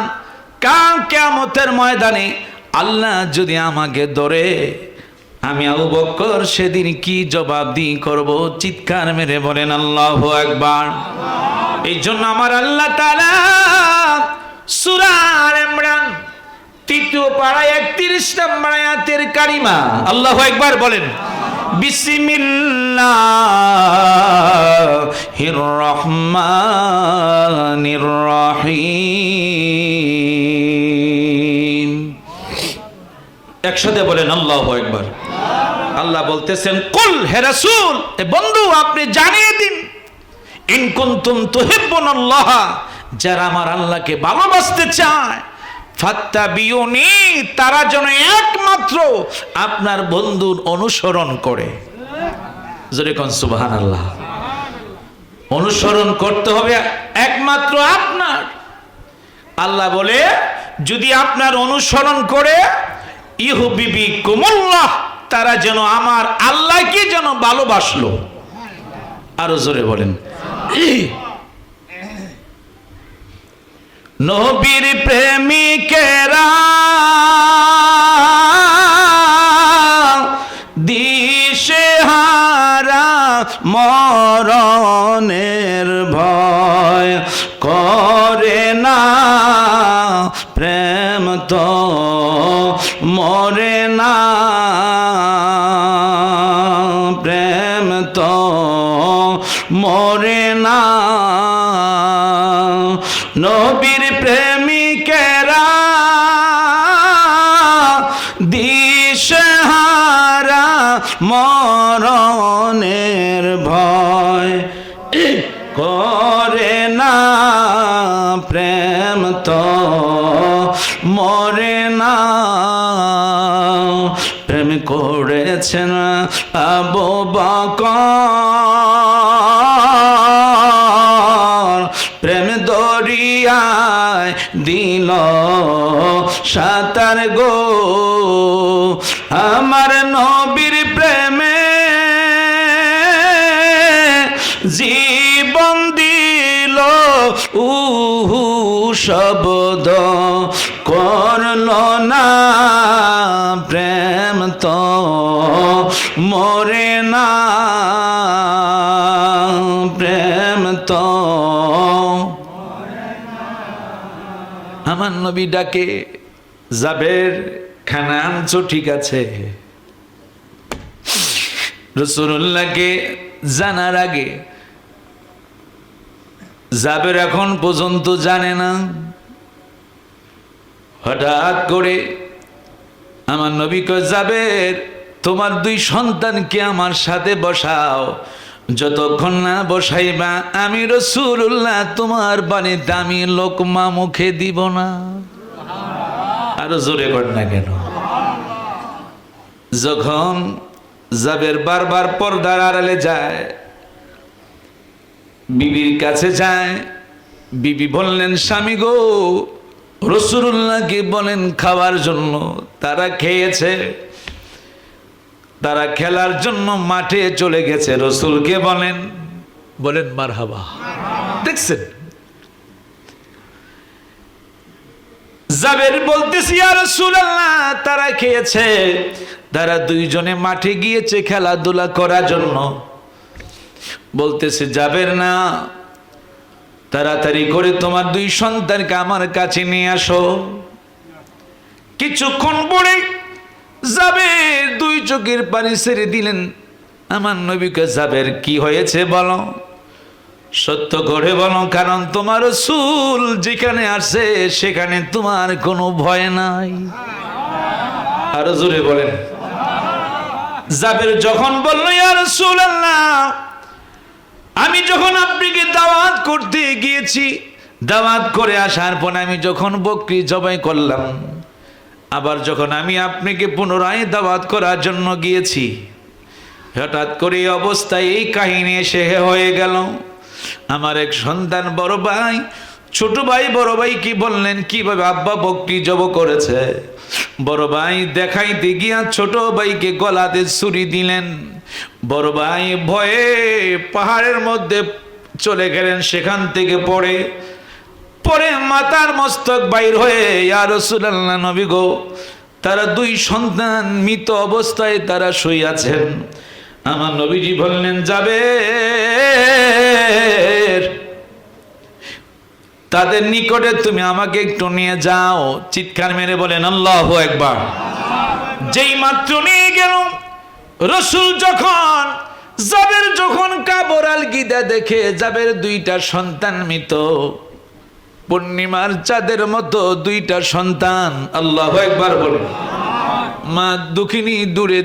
কাল কিয়ামতের ময়দানে আল্লাহ যদি আমাকে ধরে, আমি আবু বকর সেদিন কি জবাব দিয়ে করব। চিৎকার মেরে বলেন আল্লাহু আকবার। এই জন্য আমার আল্লাহ তাআলা সূরা আলে ইমরান 3 পারা 31 নম্বর আয়াতের কারিমা, আল্লাহু আকবার বলেন। বিসমিল্লাহির রহমানির রহিম। একসাথে বলেন আল্লাহু আকবার। আল্লাহ বলতেছেন, কুল, হে রাসূল, এ বন্ধু, আপনি জানিয়ে দিন, ইন কুনতুম তুহিব্বুনাল্লাহ, যারা আমার আল্লাহকে ভালোবাসতে চায়, ফাত্তাবিউনি, তারা যেন একমাত্র আপনার বন্ধুর অনুসরণ করে। জোরে কোন সুবহানাল্লাহ। অনুসরণ করতে হবে একমাত্র আপনার। আল্লাহ বলে যদি আপনার অনুসরণ করে, ইউহিব্বুকুমুল্লাহ, তারা যেন আমার আল্লাহকে যেন ভালোবাসলো। আরো জোরে বলেন। নবীর প্রেমিকেরা দিশেহারা, মরণের ভয় করে না, প্রেম তো মরে না, প্রেম তো মরে না। নবীর প্রেমিকেরা দিশেহারা, মরণের ভয় করে না, প্রেম তো মরে না। প্রেম করেছেন আবু বকর, প্রেম দরিয়ায় দিল সাঁতার গো, আমার নবীর প্রেমে জীবন দিল, শব্দ করল না, প্রেম তো মরে না, প্রেম তো। আমার নবী ডাকে, জাবের খানা আনছো ঠিক আছে। রাসূলুল্লাহকে জানার আগে জাবের এখন পর্যন্ত জানে না। হঠাৎ করে আমার নবী কয়, জাবের তোমার দুই সন্তানকে আমার সাথে বসাও, যতক্ষণ না বসাইবা আমি রাসূলুল্লাহ তোমার বাণীতে আমি লোকমা মুখে দিব না। আরো জোরে কর না কেন? যখন জাবের বারবার পর্দার আড়ালে যায়, বিবির কাছে যায়, বিবি বললেন, স্বামী গো, রাসূলুল্লাহকে বলেন খাওয়ার জন্য। তারা খেয়েছে, তারা খেলার জন্য মাঠে চলে গেছে। রাসূলকে বলেন, বলেন মারহাবা। দেখছেন জাবের বলতেছি, ইয়া রাসূলুল্লাহ, তারা খেয়েছে, তারা দুইজনে মাঠে গিয়েছে খেলাধুলা করার জন্য। বলতেছে, জাবের না, তাড়াতাড়ি করে তোমার দুই সন্তানকে আমার কাছে নিয়ে আসো। কিছুক্ষণ পরে জাবের দুই চোখের পানি ছেড়ে দিলেন। আমার নবীকে, জাবের কি হয়েছে বলো, সত্য করে বলো, কারণ তোমার রাসূল যেখানে আসে সেখানে তোমার কোনো ভয় নাই। আরো জোরে বলেন। জাবের যখন বলল, ইয়া রাসূলুল্লাহ, আমি যখন আপনাকে দাওয়াত করতে গিয়েছি, দাওয়াত করে আসার পর আমি যখন বকরি জবাই করলাম, আবার যখন আমি আপনাকে পুনরায় দাওয়াত করার জন্য গিয়েছি, হঠাৎ করে এই অবস্থায় এই কাহিনী এসে হয়ে গেল। আমার এক সন্তান বড় ভাই, ছোট ভাই বড় ভাইকে বললেন কিভাবে আব্বা বকরি জবাই করেছে। বড় ভাই দেখাইতে গিয়া ছোট ভাইকে গলাতে ছুরি দিলেন। বড় ভাই ভয়ে পাহাড়ের মধ্যে চলে গেলেন, সেখান থেকে পরে মাথার মস্তক বাইর হয়ে, ইয়া রাসূলুল্লাহ, নবী গো, তারা দুই সন্তান মৃত অবস্থায় তারা শুইয়াছেন। আমার নবীজি বললেন, জাবের, তাদের নিকটে তুমি আমাকে একটু নিয়ে যাও। চিৎকার মেরে বলেন আল্লাহু আকবার। যেই মাত্র নিয়ে গেল, রাসূল জাবের যখন কাবর আলগিদা দেখে, জাবের দুইটা সন্তান মৃত, পূর্ণিমার চাঁদের মতো দুইটা সন্তান। আল্লাহু আকবার বলেন। মা দুঃখিনী দূরে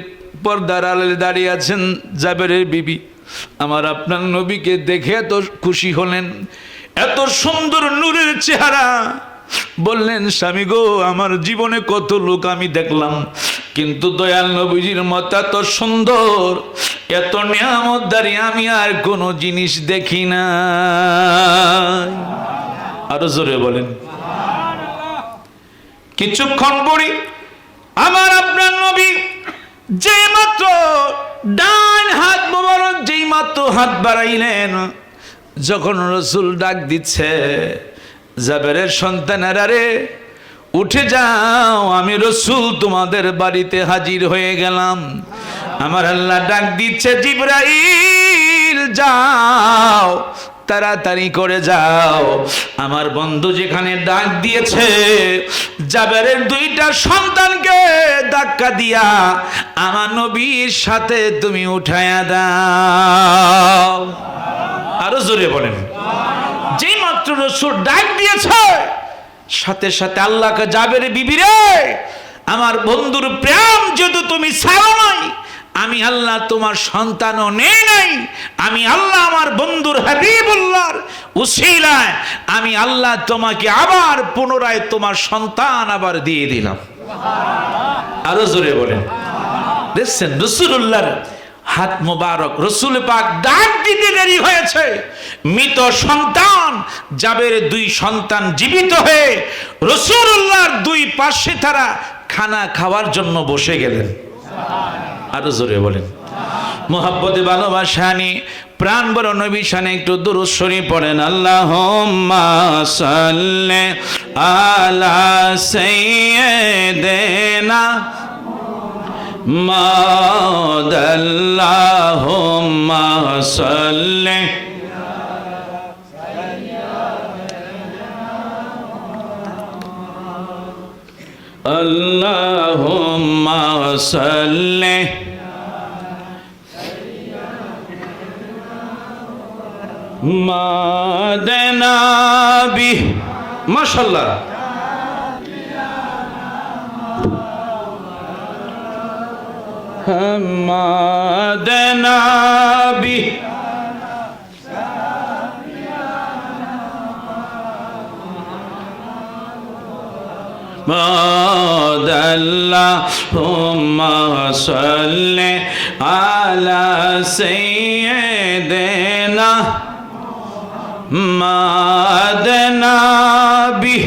পর্দার আড়ালে দাঁড়িয়ে আছেন, জাবেরের বিবি আমার আপনার নবীকে দেখে এত খুশি হলেন, এত সুন্দর নূরের চেহারা। বললেন, স্বামী গো, আমার জীবনে কত লোক আমি দেখলাম, কিন্তু দয়াল নবীজির মতো এত সুন্দর, এত নিয়ামতদারি আমি আর কোনো জিনিস দেখি না। আরো জোরে বলেন। কিছুক্ষণ পরে আমার আপনার নবী যেই মাত্র ডান হাত মোবারক যেই মাত্র হাত বাড়াইলেন, যখন রসুল ডাক দিচ্ছে, জাবেরের সন্তানেরা রে উঠে যাও, আমি রসুল তোমাদের বাড়িতে হাজির হয়ে গেলাম। আমার আল্লাহ ডাক দিচ্ছে, জিবরাইল যাও, তাড়াতাড়ি করে যাও, আমার বন্ধু যেখানে ডাক দিয়েছে জাবেরের দুইটা সন্তানকে ধাক্কা দিয়া আমার নবীর সাথে তুমি উঠায়া দাও। আরো জোরে বলেন। যেই মাত্র রসুল ডাক দিয়েছে, সাথে সাথে আল্লাহকে, জাবের বিবি রে, আমার বন্ধুর প্রেম যদি তুমি ছাড়ো নাই, আমি আল্লাহ তোমার সন্তানও নেই নাই, আমি আল্লাহ আমার বন্ধুর হাবিবুল্লাহর উসিলায় আমি আল্লাহ তোমাকে আবার পুনরায় তোমার সন্তান আবার দিয়ে দিলাম। আরো জোরে বলেন। দেখছেন রাসূলুল্লাহর হাত মোবারক, রসুল পাক ডাক দিতে দেরি হয়েছে, মৃত সন্তান জাবের দুই সন্তান জীবিত হয়ে রাসূলুল্লাহর দুই পাশে তারা খানা খাওয়ার জন্য বসে গেলেন। আরো জোরে বলেন। মোহাব্বতে ভালোবাসা নিয়ে প্রাণ বড় নবী শানে একটু দুরূদ শরীফ পড়েন। আল্লাহুম্মা সাল্লি আলা সাইয়্যিদিনা মুহাম্মাদ, আল্লাহুম্মা সাল্লি আল্লাহুম্মা সাল্লি মাদানাবি। মাশাআল্লাহ। মাদানাবি আল্লাহুম্মা সাল্লি আলা সাইয়্যিদিনা মাদানাবি।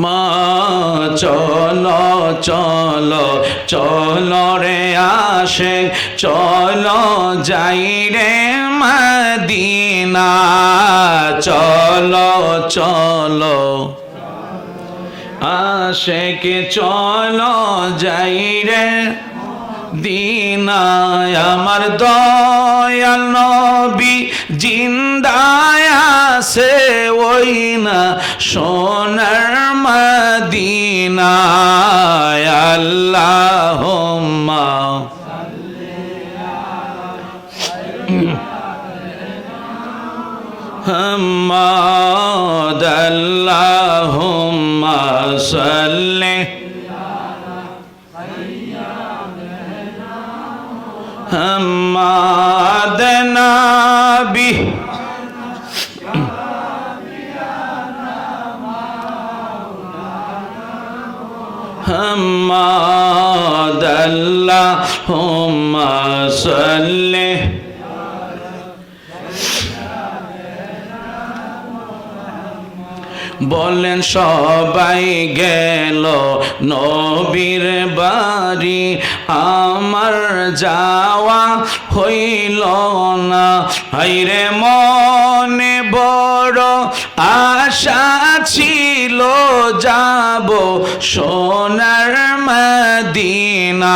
মা চলো চলো চলো রে আশিক, চলো যাই রে মদিনা, চলো চলো আশিক, চলো যাই রে দিনায়, আমার দয়াল নবী জিন্দায় আছে ওই না সোনার মদিনায়। আল্লাহুম্মা মুহাম্মাদ, আল্লাহুম্মা সাল্লি মুহাম্মাদ নাবি। মুহাম্মাদ, আল্লাহুম্মা সাল্লি বলেন সবাই গেল নবীর বাড়ি, আমার যাওয়া হইল না। হায়রে মনে বড় আশা ছিল, যাব সোনার মদিনায়।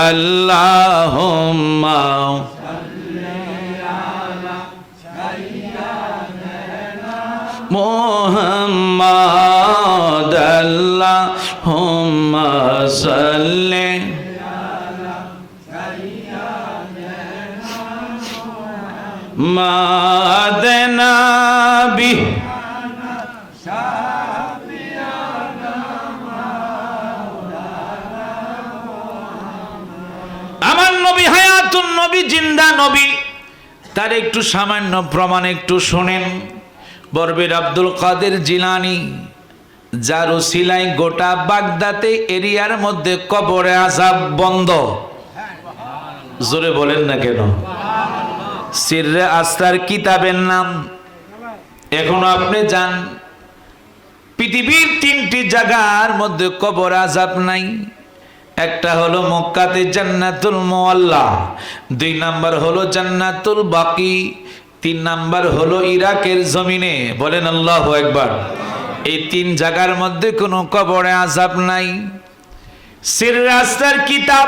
আল্লাহুম্মা মুহাম্মাদ, আল্লাহুম্মা সাল্লি মাদানাবি। নবী জিন্দা নবী, তার একটু সামান্য প্রমাণ একটু শোনেন। বরবীর আব্দুল কাদের জিলানী, যার ওসিলায় গোটা বাগদাতে এরিয়ার মধ্যে কবরে আযাব বন্ধ। জোরে বলেন না কেন? সিররে আসরার কিতাবের নাম। এখনো আপনি যান, পৃথিবীর 3টি জায়গার মধ্যে কবর আযাব নাই। একটা হলো মক্কাতে জান্নাতুল মুআল্লা, 2 নাম্বার হলো জান্নাতুল বাকি, 3 নাম্বার হলো ইরাকের জমিনে। বলেন আল্লাহু আকবার। এই 3 জায়গার মধ্যে কোনো কবরে আযাব নাই। সিররে আসরার কিতাব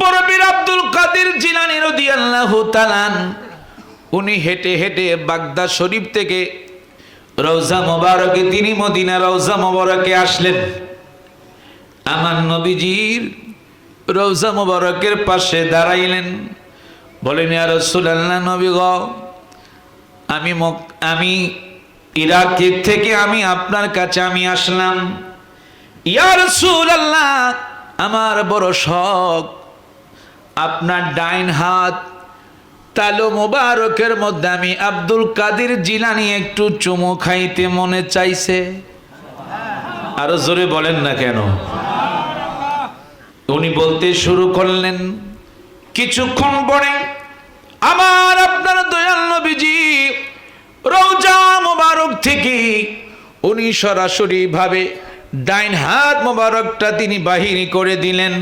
বরবীর আব্দুল কাদের জিলানী রাদিয়াল্লাহু তাআলা, উনি হেঁটে হেঁটে বাগদাদ শরীফ থেকে রওজা মোবারকে, তিনি মদিনা রওজা মোবারকে আসলেন। আমার নবীজির রওজা মোবারকের পাশে দাঁড়াইলেন। বলেন, ইয়া রাসূলুল্লাহ, নবী গো, আমি ইরাক থেকে আমি আপনার কাছে আমি আসলাম। ইয়া রাসূলুল্লাহ, আমার বড় শখ, আপনার ডাইন হাত তালু মোবারকের মধ্যে আমি আব্দুল কাদের জিলানী একটু চুমু খাইতে মনে চাইছে। আরো জোরে বলেন না কেন? উনি বলতে শুরু করলেন। কিছুক্ষণ পরে আমার আপনার দয়াল নবীজি রওজা মোবারক থেকে উনি সরাসরি ভাবে ডাইন হাত মোবারকটা তিনি বাহির করে দিলেন।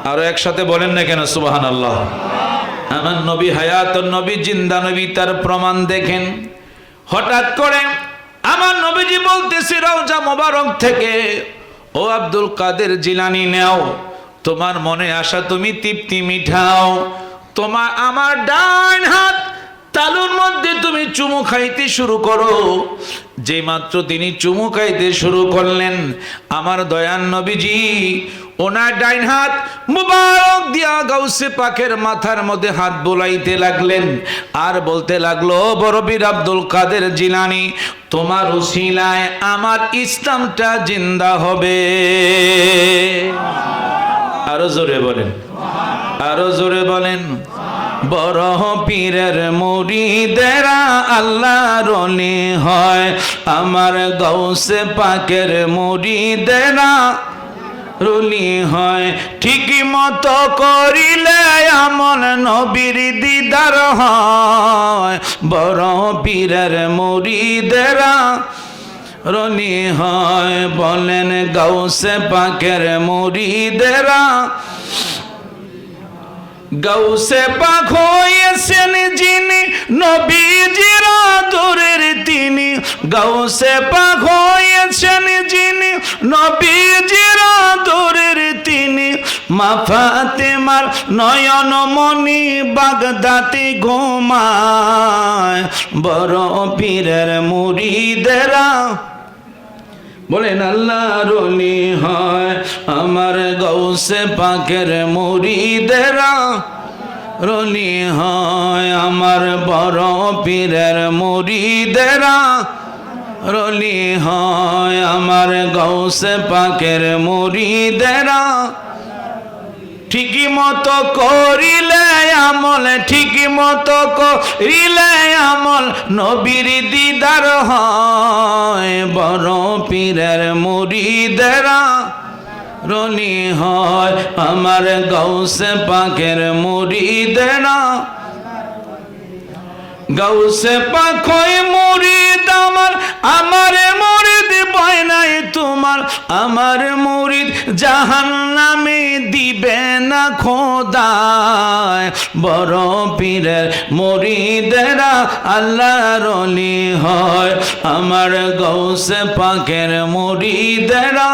আরো একসাথে বলেন না কেন? সুবহানাল্লাহ। আমার নবী হায়াত, নবী জিন্দা নবী, তার প্রমাণ দেখেন। হঠাৎ করে আমার নবীজি বলতেছে রওজা মোবারক থেকে, ও আব্দুল কাদের জিলানী, নেও তোমার মনে আশা, তুমি তৃপ্তি মিঠাও। তোমার আমার ডান হাত তালুর মধ্যে তুমি চুমু খাইতে শুরু করো। যে মাত্র তিনি চুমু খাইতে শুরু করলেন, আমার দয়ান নবীজি ওনার ডাইন হাত মুবারক দিয়া গাউসে পাকের মাথার মধ্যে হাত বোলাইতে লাগলেন, আর বলতে লাগলো, বরবীর আব্দুল কাদের জিলানী, তোমার উসিলায় আমার ইসলামটা জিন্দা হবে। আরো জোরে বলেন, আরো জোরে বলেন। বড় পীরের মুরিদেরা আল্লাহর ওলি হয়, আমার গাউসে পাকের মুরিদেরা রুলি হয়। ঠিক মতো করিলে আমল নবীর দিদার হয়, বড় পীরের মুরিদেরা রুলি হয়। বলেন, গাউসে পাকের মুরিদেরা, গাউসে পাক হয়েছেন যিনি নবীজির আদরের তিনি, গাউসে পাক হয়েছেন যিনি নবীজির আদরের তিনি। মা ফাতেমার নয়ন মনি বাগদাতে ঘুমায়, বড় পীরের মুরিদেরা বলেন আল্লাহর ওলি হয়, আমার গাউসে পাকের মুরিদেরা রলি হয়, আমার বড় পীরের মুরিদেরা রলি হয়, আমার গাউসে পাকের মুরিদেরা। ঠিকই মতো করিলে আমল, ঠিকই মতো করিলে আমল নবীর দিদার হয়, বড় পীরের মুরিদেরা রলি হয়, আমার গাউসে পাকের মুরিদেরা। গাউসে পাক হয় মুরিদ আমার, আমার মুরিদ ভয় নাই তোমার, আমার মুরিদ জাহান্নামে দিবে না খোদায়, বড় পীরের মুরিদেরা আল্লাহর ওলি হয়, আমার গাউসে পাকের মুরিদেরা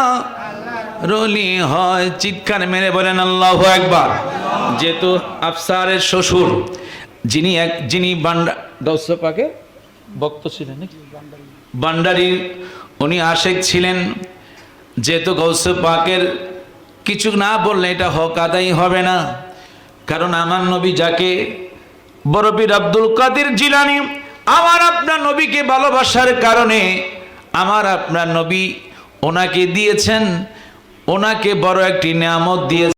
রলি হয়। চিৎকার মেরে বলেন আল্লাহু আকবার। যেহেতু আফসারের শ্বশুর যিনি গাউসে পাকের ভক্ত ছিলেন, ভান্ডারী, উনি আশেক ছিলেন। যেহেতু গাউসে পাকের কিছু না বললে এটা হক আদায় হবে না, কারণ আমার নবী যাকে বরবীর আব্দুল কাদের জিলানী আমার আপনার নবীকে ভালোবাসার কারণে আমার আপনার নবী ওনাকে দিয়েছেন, ওনাকে বড় একটি নিয়ামত দিয়েছেন।